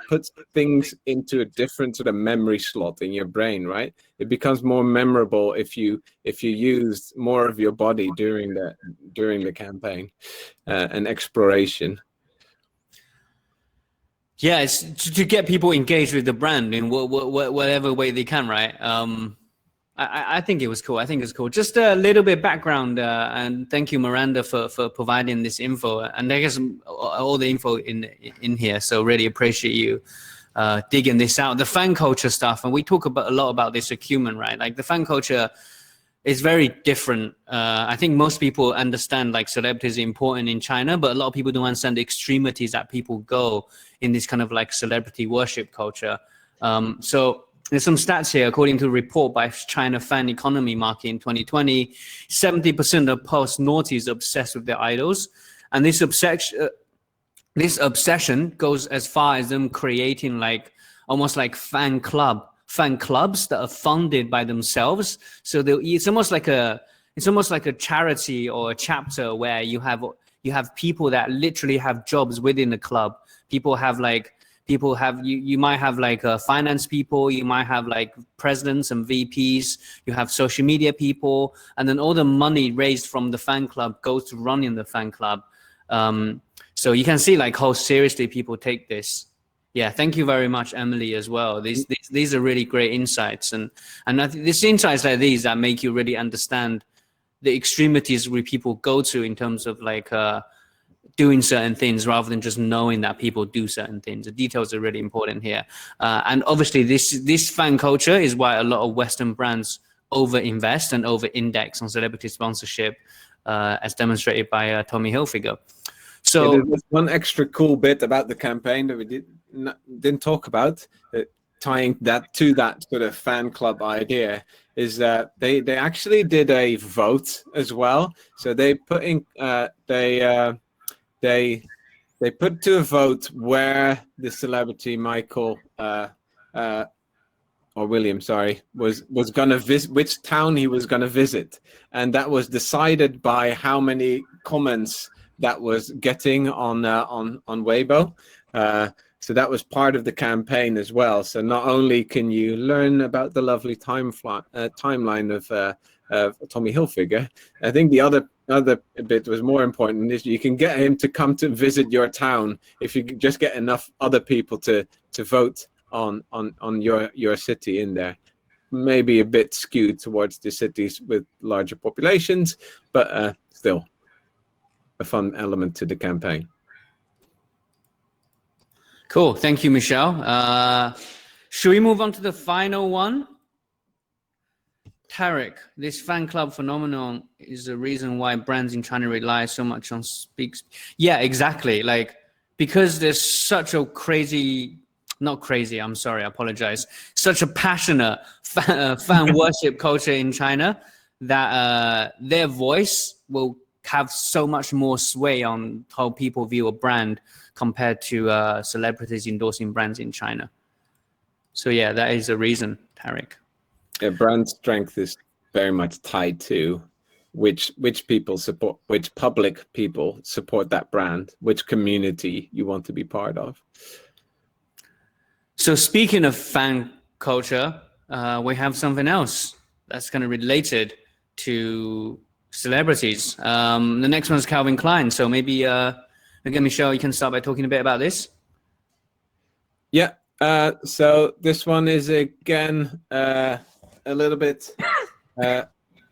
S2: puts things into a different sort of memory slot in your brain, right? It becomes more memorable if you use more of your body during the campaign and exploration.
S1: Yeah, it's to get people engaged with the brand in whatever way they can, right? I think it was cool. I think it's cool. Just a little bit background, and thank you, Miranda, for providing this info. And I guess all the info in here. So really appreciate you digging this out. The fan culture stuff, and we talk a lot about this at Qumin, right? Like, the fan culture is very different. I think most people understand like celebrities are important in China, but a lot of people don't understand the extremities that people go in this kind of like celebrity worship culture. So there's some stats here. According to a report by China Fan Economy Market in 2020, 70% of post-noughties obsessed with their idols. And this obsession goes as far as them creating like almost like fan clubs that are funded by themselves. So it's almost like a charity or a chapter where you have people that literally have jobs within the club. People have people have, you might have like finance people, you might have like presidents and VPs, you have social media people, and then all the money raised from the fan club goes to running the fan club. So you can see like how seriously people take this. Yeah, thank you very much, Emily, as well. These are really great insights, and I think these insights like these that make you really understand the extremities where people go to in terms of like doing certain things rather than just knowing that people do certain things. The details are really important here, and obviously this fan culture is why a lot of Western brands over-invest and over-index on celebrity sponsorship, as demonstrated by Tommy Hilfiger. So
S2: yeah, there's one extra cool bit about the campaign that we didn't talk about, tying that to that sort of fan club idea, is that they actually did a vote as well. So they put in they put to a vote where the celebrity Michael or William, sorry, was going to visit, which town he was going to visit, and that was decided by how many comments that was getting on Weibo. So that was part of the campaign as well. So not only can you learn about the lovely timeline of Tommy Hilfiger, I think the other bit was more important, is you can get him to come to visit your town if you just get enough other people to vote on your city in there. Maybe a bit skewed towards the cities with larger populations, but still a fun element to the campaign.
S1: cool, thank you, Michel. Should we move on to the final one? Tarek, this fan club phenomenon is the reason why brands in China rely so much on speaks. Yeah, exactly. Like, because there's such a crazy, not crazy, I'm sorry, I apologize. Such a passionate fan worship culture in China that their voice will have so much more sway on how people view a brand compared to celebrities endorsing brands in China. So yeah, that is a reason, Tarek.
S2: Yeah, brand strength is very much tied to which people support, which public people support that brand, which community you want to be part of.
S1: So speaking of fan culture, we have something else that's kind of related to celebrities. The next one is Calvin Klein. So maybe, again, Michel, you can start by talking a bit about this.
S2: Yeah. So this one is again a little bit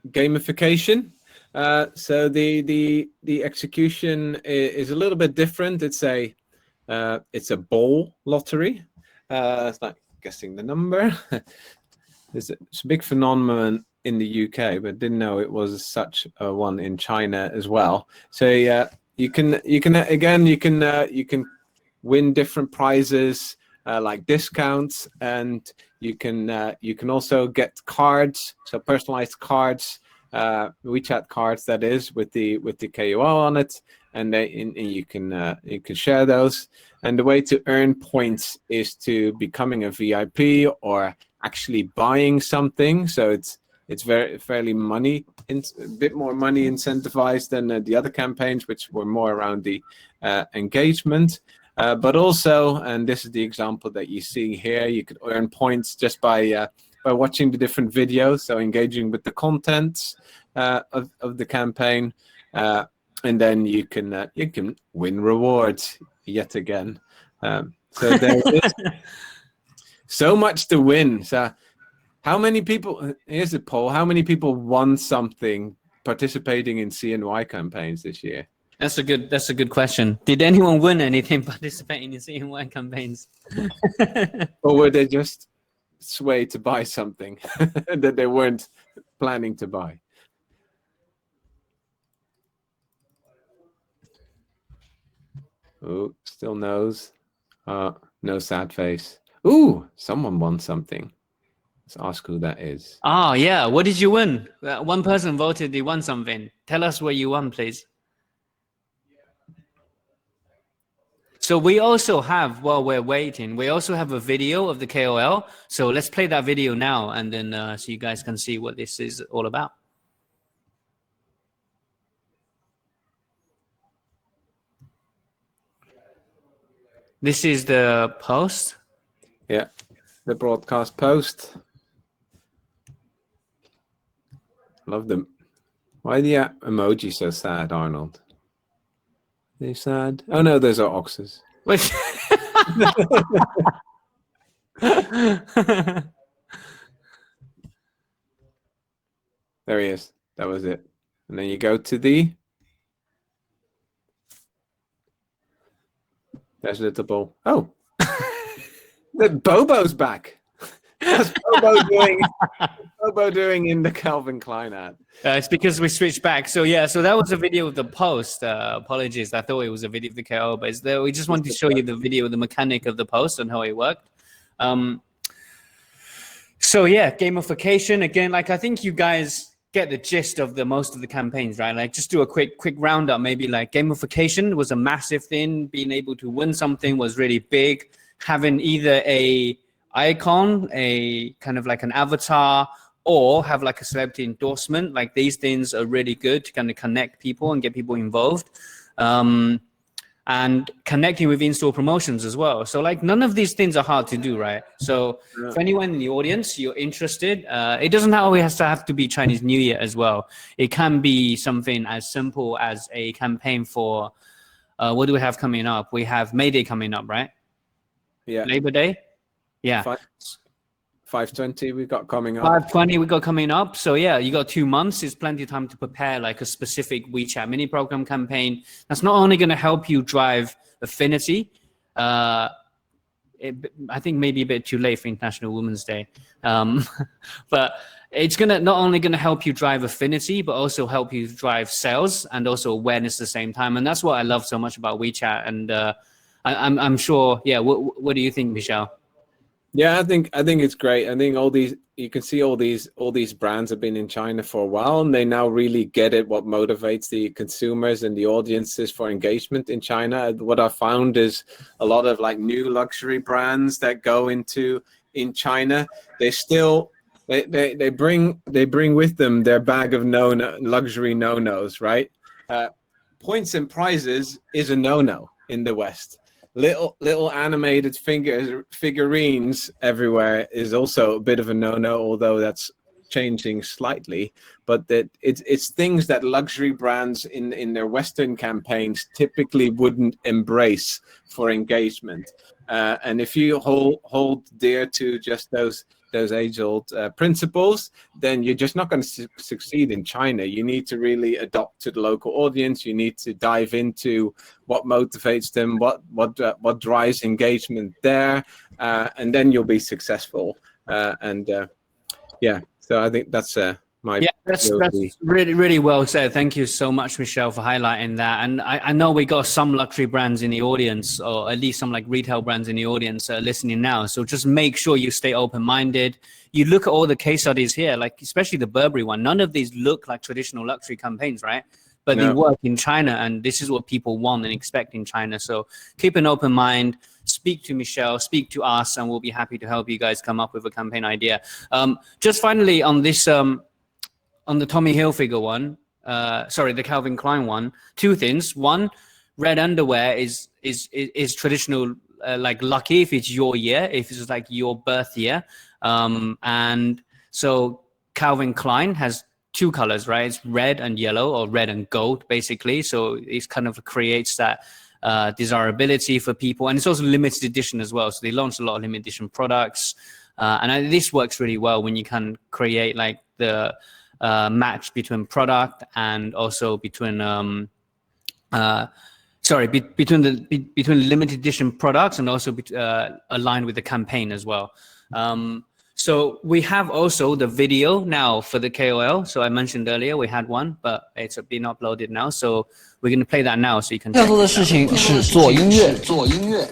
S2: gamification. So the execution is a little bit different. It's a ball lottery. It's like guessing the number. It's a big phenomenon in the UK, but didn't know it was such a one in China as well. So yeah, you can win different prizes like discounts, and you can also get cards, so personalized cards, WeChat cards, that is, with the KOL on it, and you can share those. And the way to earn points is to becoming a VIP or actually buying something. So it's fairly a bit more money incentivized than the other campaigns, which were more around the engagement. But also, and this is the example that you see here, you could earn points just by watching the different videos, so engaging with the contents of the campaign, and then you can win rewards yet again. So there is so much to win. So how many people? Here's a poll: how many people won something participating in CNY campaigns this year?
S1: That's a good question. Did anyone win anything participating in CNY campaigns?
S2: Or were they just swayed to buy something that they weren't planning to buy? Oh, still no's. No sad face. Ooh, someone won something. Let's ask who that is.
S1: Oh, yeah. What did you win? One person voted they won something. Tell us what you won, please. So we also have, while we're waiting, we also have a video of the KOL. So let's play that video now, and then so you guys can see what this is all about. This is the post.
S2: Yeah, the broadcast post. Love them. Why are the emoji so sad, Arnold? They sad? Oh no, those are oxes.
S1: Wait.
S2: There he is. That was it. And then you go to the... There's a little ball. Oh! The Bobo's back! What's Bobo doing in the Calvin Klein ad?
S1: It's because we switched back. So yeah, so that was a video of the post. Apologies, I thought it was a video of the KO, but we just wanted to show you the video, the mechanic of the post and how it worked. So yeah, gamification again. Like I think you guys get the gist of most of the campaigns, right? Like just do a quick roundup. Maybe like gamification was a massive thing. Being able to win something was really big. Having either a icon, a kind of like an avatar, or have like a celebrity endorsement. Like these things are really good to kind of connect people and get people involved. And connecting with in-store promotions as well. So like none of these things are hard to do, right? So for anyone in the audience, you're interested, it doesn't always have to be Chinese New Year as well. It can be something as simple as a campaign for, what do we have coming up? We have May Day coming up, right?
S2: Yeah.
S1: Labor Day? Yeah.
S2: 520 we've got coming up.
S1: 520 we got coming up. So yeah, you got 2 months. It's plenty of time to prepare like a specific WeChat mini program campaign. That's not only going to help you drive affinity. I think maybe a bit too late for International Women's Day. But it's not only going to help you drive affinity, but also help you drive sales and also awareness at the same time. And that's what I love so much about WeChat. And I'm sure, yeah. What do you think, Michel?
S2: Yeah, I think it's great. I think you can see all these brands have been in China for a while, and they now really get it. What motivates the consumers and the audiences for engagement in China. What I found is a lot of like new luxury brands that go in China. They still they bring with them their bag of luxury no-nos, right? Points and prizes is a no-no in the West. Little animated figurines everywhere is also a bit of a no-no, although that's changing slightly. But that it's things that luxury brands in their Western campaigns typically wouldn't embrace for engagement. And if you hold dear to just those age-old principles, then you're just not going to succeed in China. You need to really adopt to the local audience. You need to dive into what motivates them, what drives engagement there, and then you'll be successful. Yeah, so I think that's that's
S1: really, really well said. Thank you so much, Michel, for highlighting that. And I know we got some luxury brands in the audience, or at least some like retail brands in the audience listening now. So just make sure you stay open-minded. You look at all the case studies here, like especially the Burberry one. None of these look like traditional luxury campaigns, right? But they work in China, and this is what people want and expect in China. So keep an open mind. Speak to Michel, speak to us, and we'll be happy to help you guys come up with a campaign idea. Just finally on this, on the Tommy Hilfiger one, the Calvin Klein one, two things. One, red underwear is traditional, like lucky if it's your year, if it's like your birth year. And so Calvin Klein has two colors, right? It's red and yellow, or red and gold, basically. So it kind of creates that desirability for people, and it's also limited edition as well. So they launched a lot of limited edition products, and this works really well when you can create like the match between product and also between between limited edition products, and also aligned with the campaign as well. So we have also the video now for the KOL. So I mentioned earlier we had one, but it's been uploaded now. So we're going to play that now, so you can.
S5: 要做的事情是做音乐，做音乐。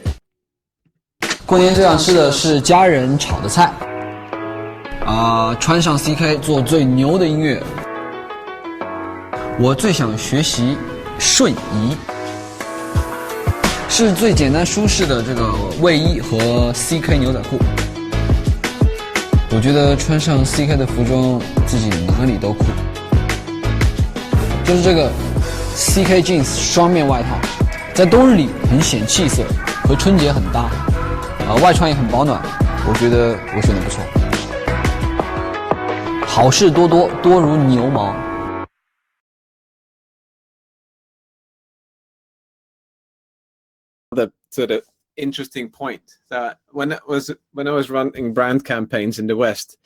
S5: 过年最想吃的是家人炒的菜。穿上 CK 做最牛的音乐。我最想学习瞬移，是最简单舒适的这个卫衣和 CK 牛仔裤。我觉得穿上 CK 的服装，自己哪里都酷。就是这个 CK Jeans 双面外套，在冬日里很显气色，和春节很搭，外穿也很保暖，我觉得我选的不错。好事多多，多如牛毛。
S2: The sort of interesting point that when I was running brand campaigns in the West,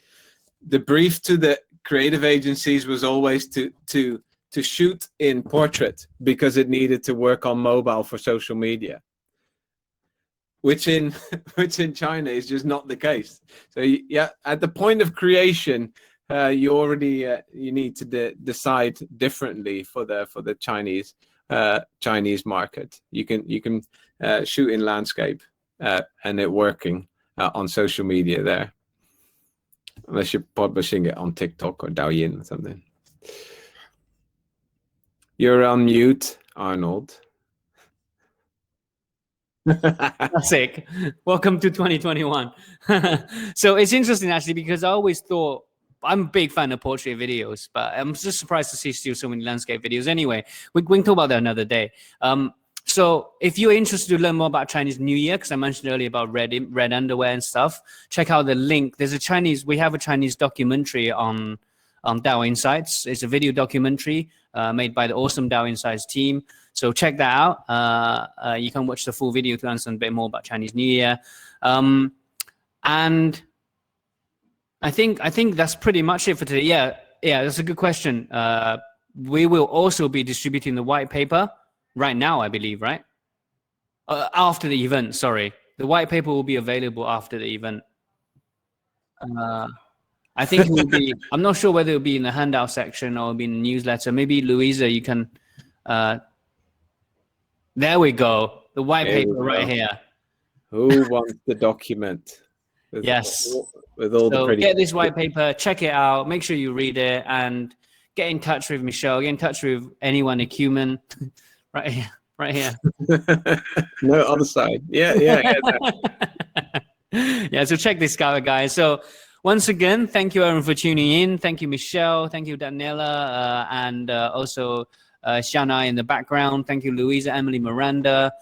S2: the brief to the creative agencies was always to shoot in portrait because it needed to work on mobile for social media, which in China is just not the case. So yeah, at the point of creation, you already you need to decide differently for the Chinese market. You can shoot in landscape and it working on social media there, unless you're publishing it on TikTok or Douyin or something. You're on mute, Arnold.
S1: Classic. Welcome to 2021. So it's interesting actually, because I always thought, I'm a big fan of portrait videos, but I'm just surprised to see still so many landscape videos. Anyway, we can talk about that another day. So if you're interested to learn more about Chinese New Year, because I mentioned earlier about red underwear and stuff, check out the link. We have a Chinese documentary on DAO Insights. It's a video documentary made by the awesome DAO Insights team. So check that out. You can watch the full video to understand a bit more about Chinese New Year. And I think that's pretty much it for today. Yeah, that's a good question. We will also be distributing the white paper right now, I believe, right? After the event, sorry. The white paper will be available after the event. I think it will be, I'm not sure whether it will be in the handout section or it'll be in the newsletter. Maybe Louisa, you can, there we go. The white paper right here.
S2: Who wants the document?
S1: Yes.
S2: With all the pretty.
S1: Get this white paper, check it out, make sure you read it, and get in touch with Michel, get in touch with anyone at Qumin. Right here.
S2: No, other side. Yeah.
S1: Yeah, so check this out, guys. So once again, thank you everyone for tuning in. Thank you, Michel. Thank you, Daniela, and also Shana in the background. Thank you, Louisa, Emily, Miranda.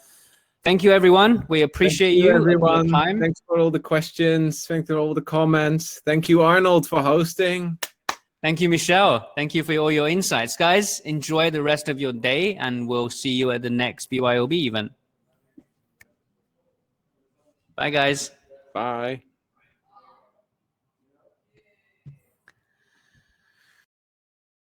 S1: Thank you, everyone. We appreciate you
S2: everyone.
S1: Time.
S2: Thanks for all the questions. Thanks for all the comments. Thank you, Arnold, for hosting.
S1: Thank you, Michel. Thank you for all your insights. Guys, enjoy the rest of your day, and we'll see you at the next BYOB event. Bye, guys.
S2: Bye.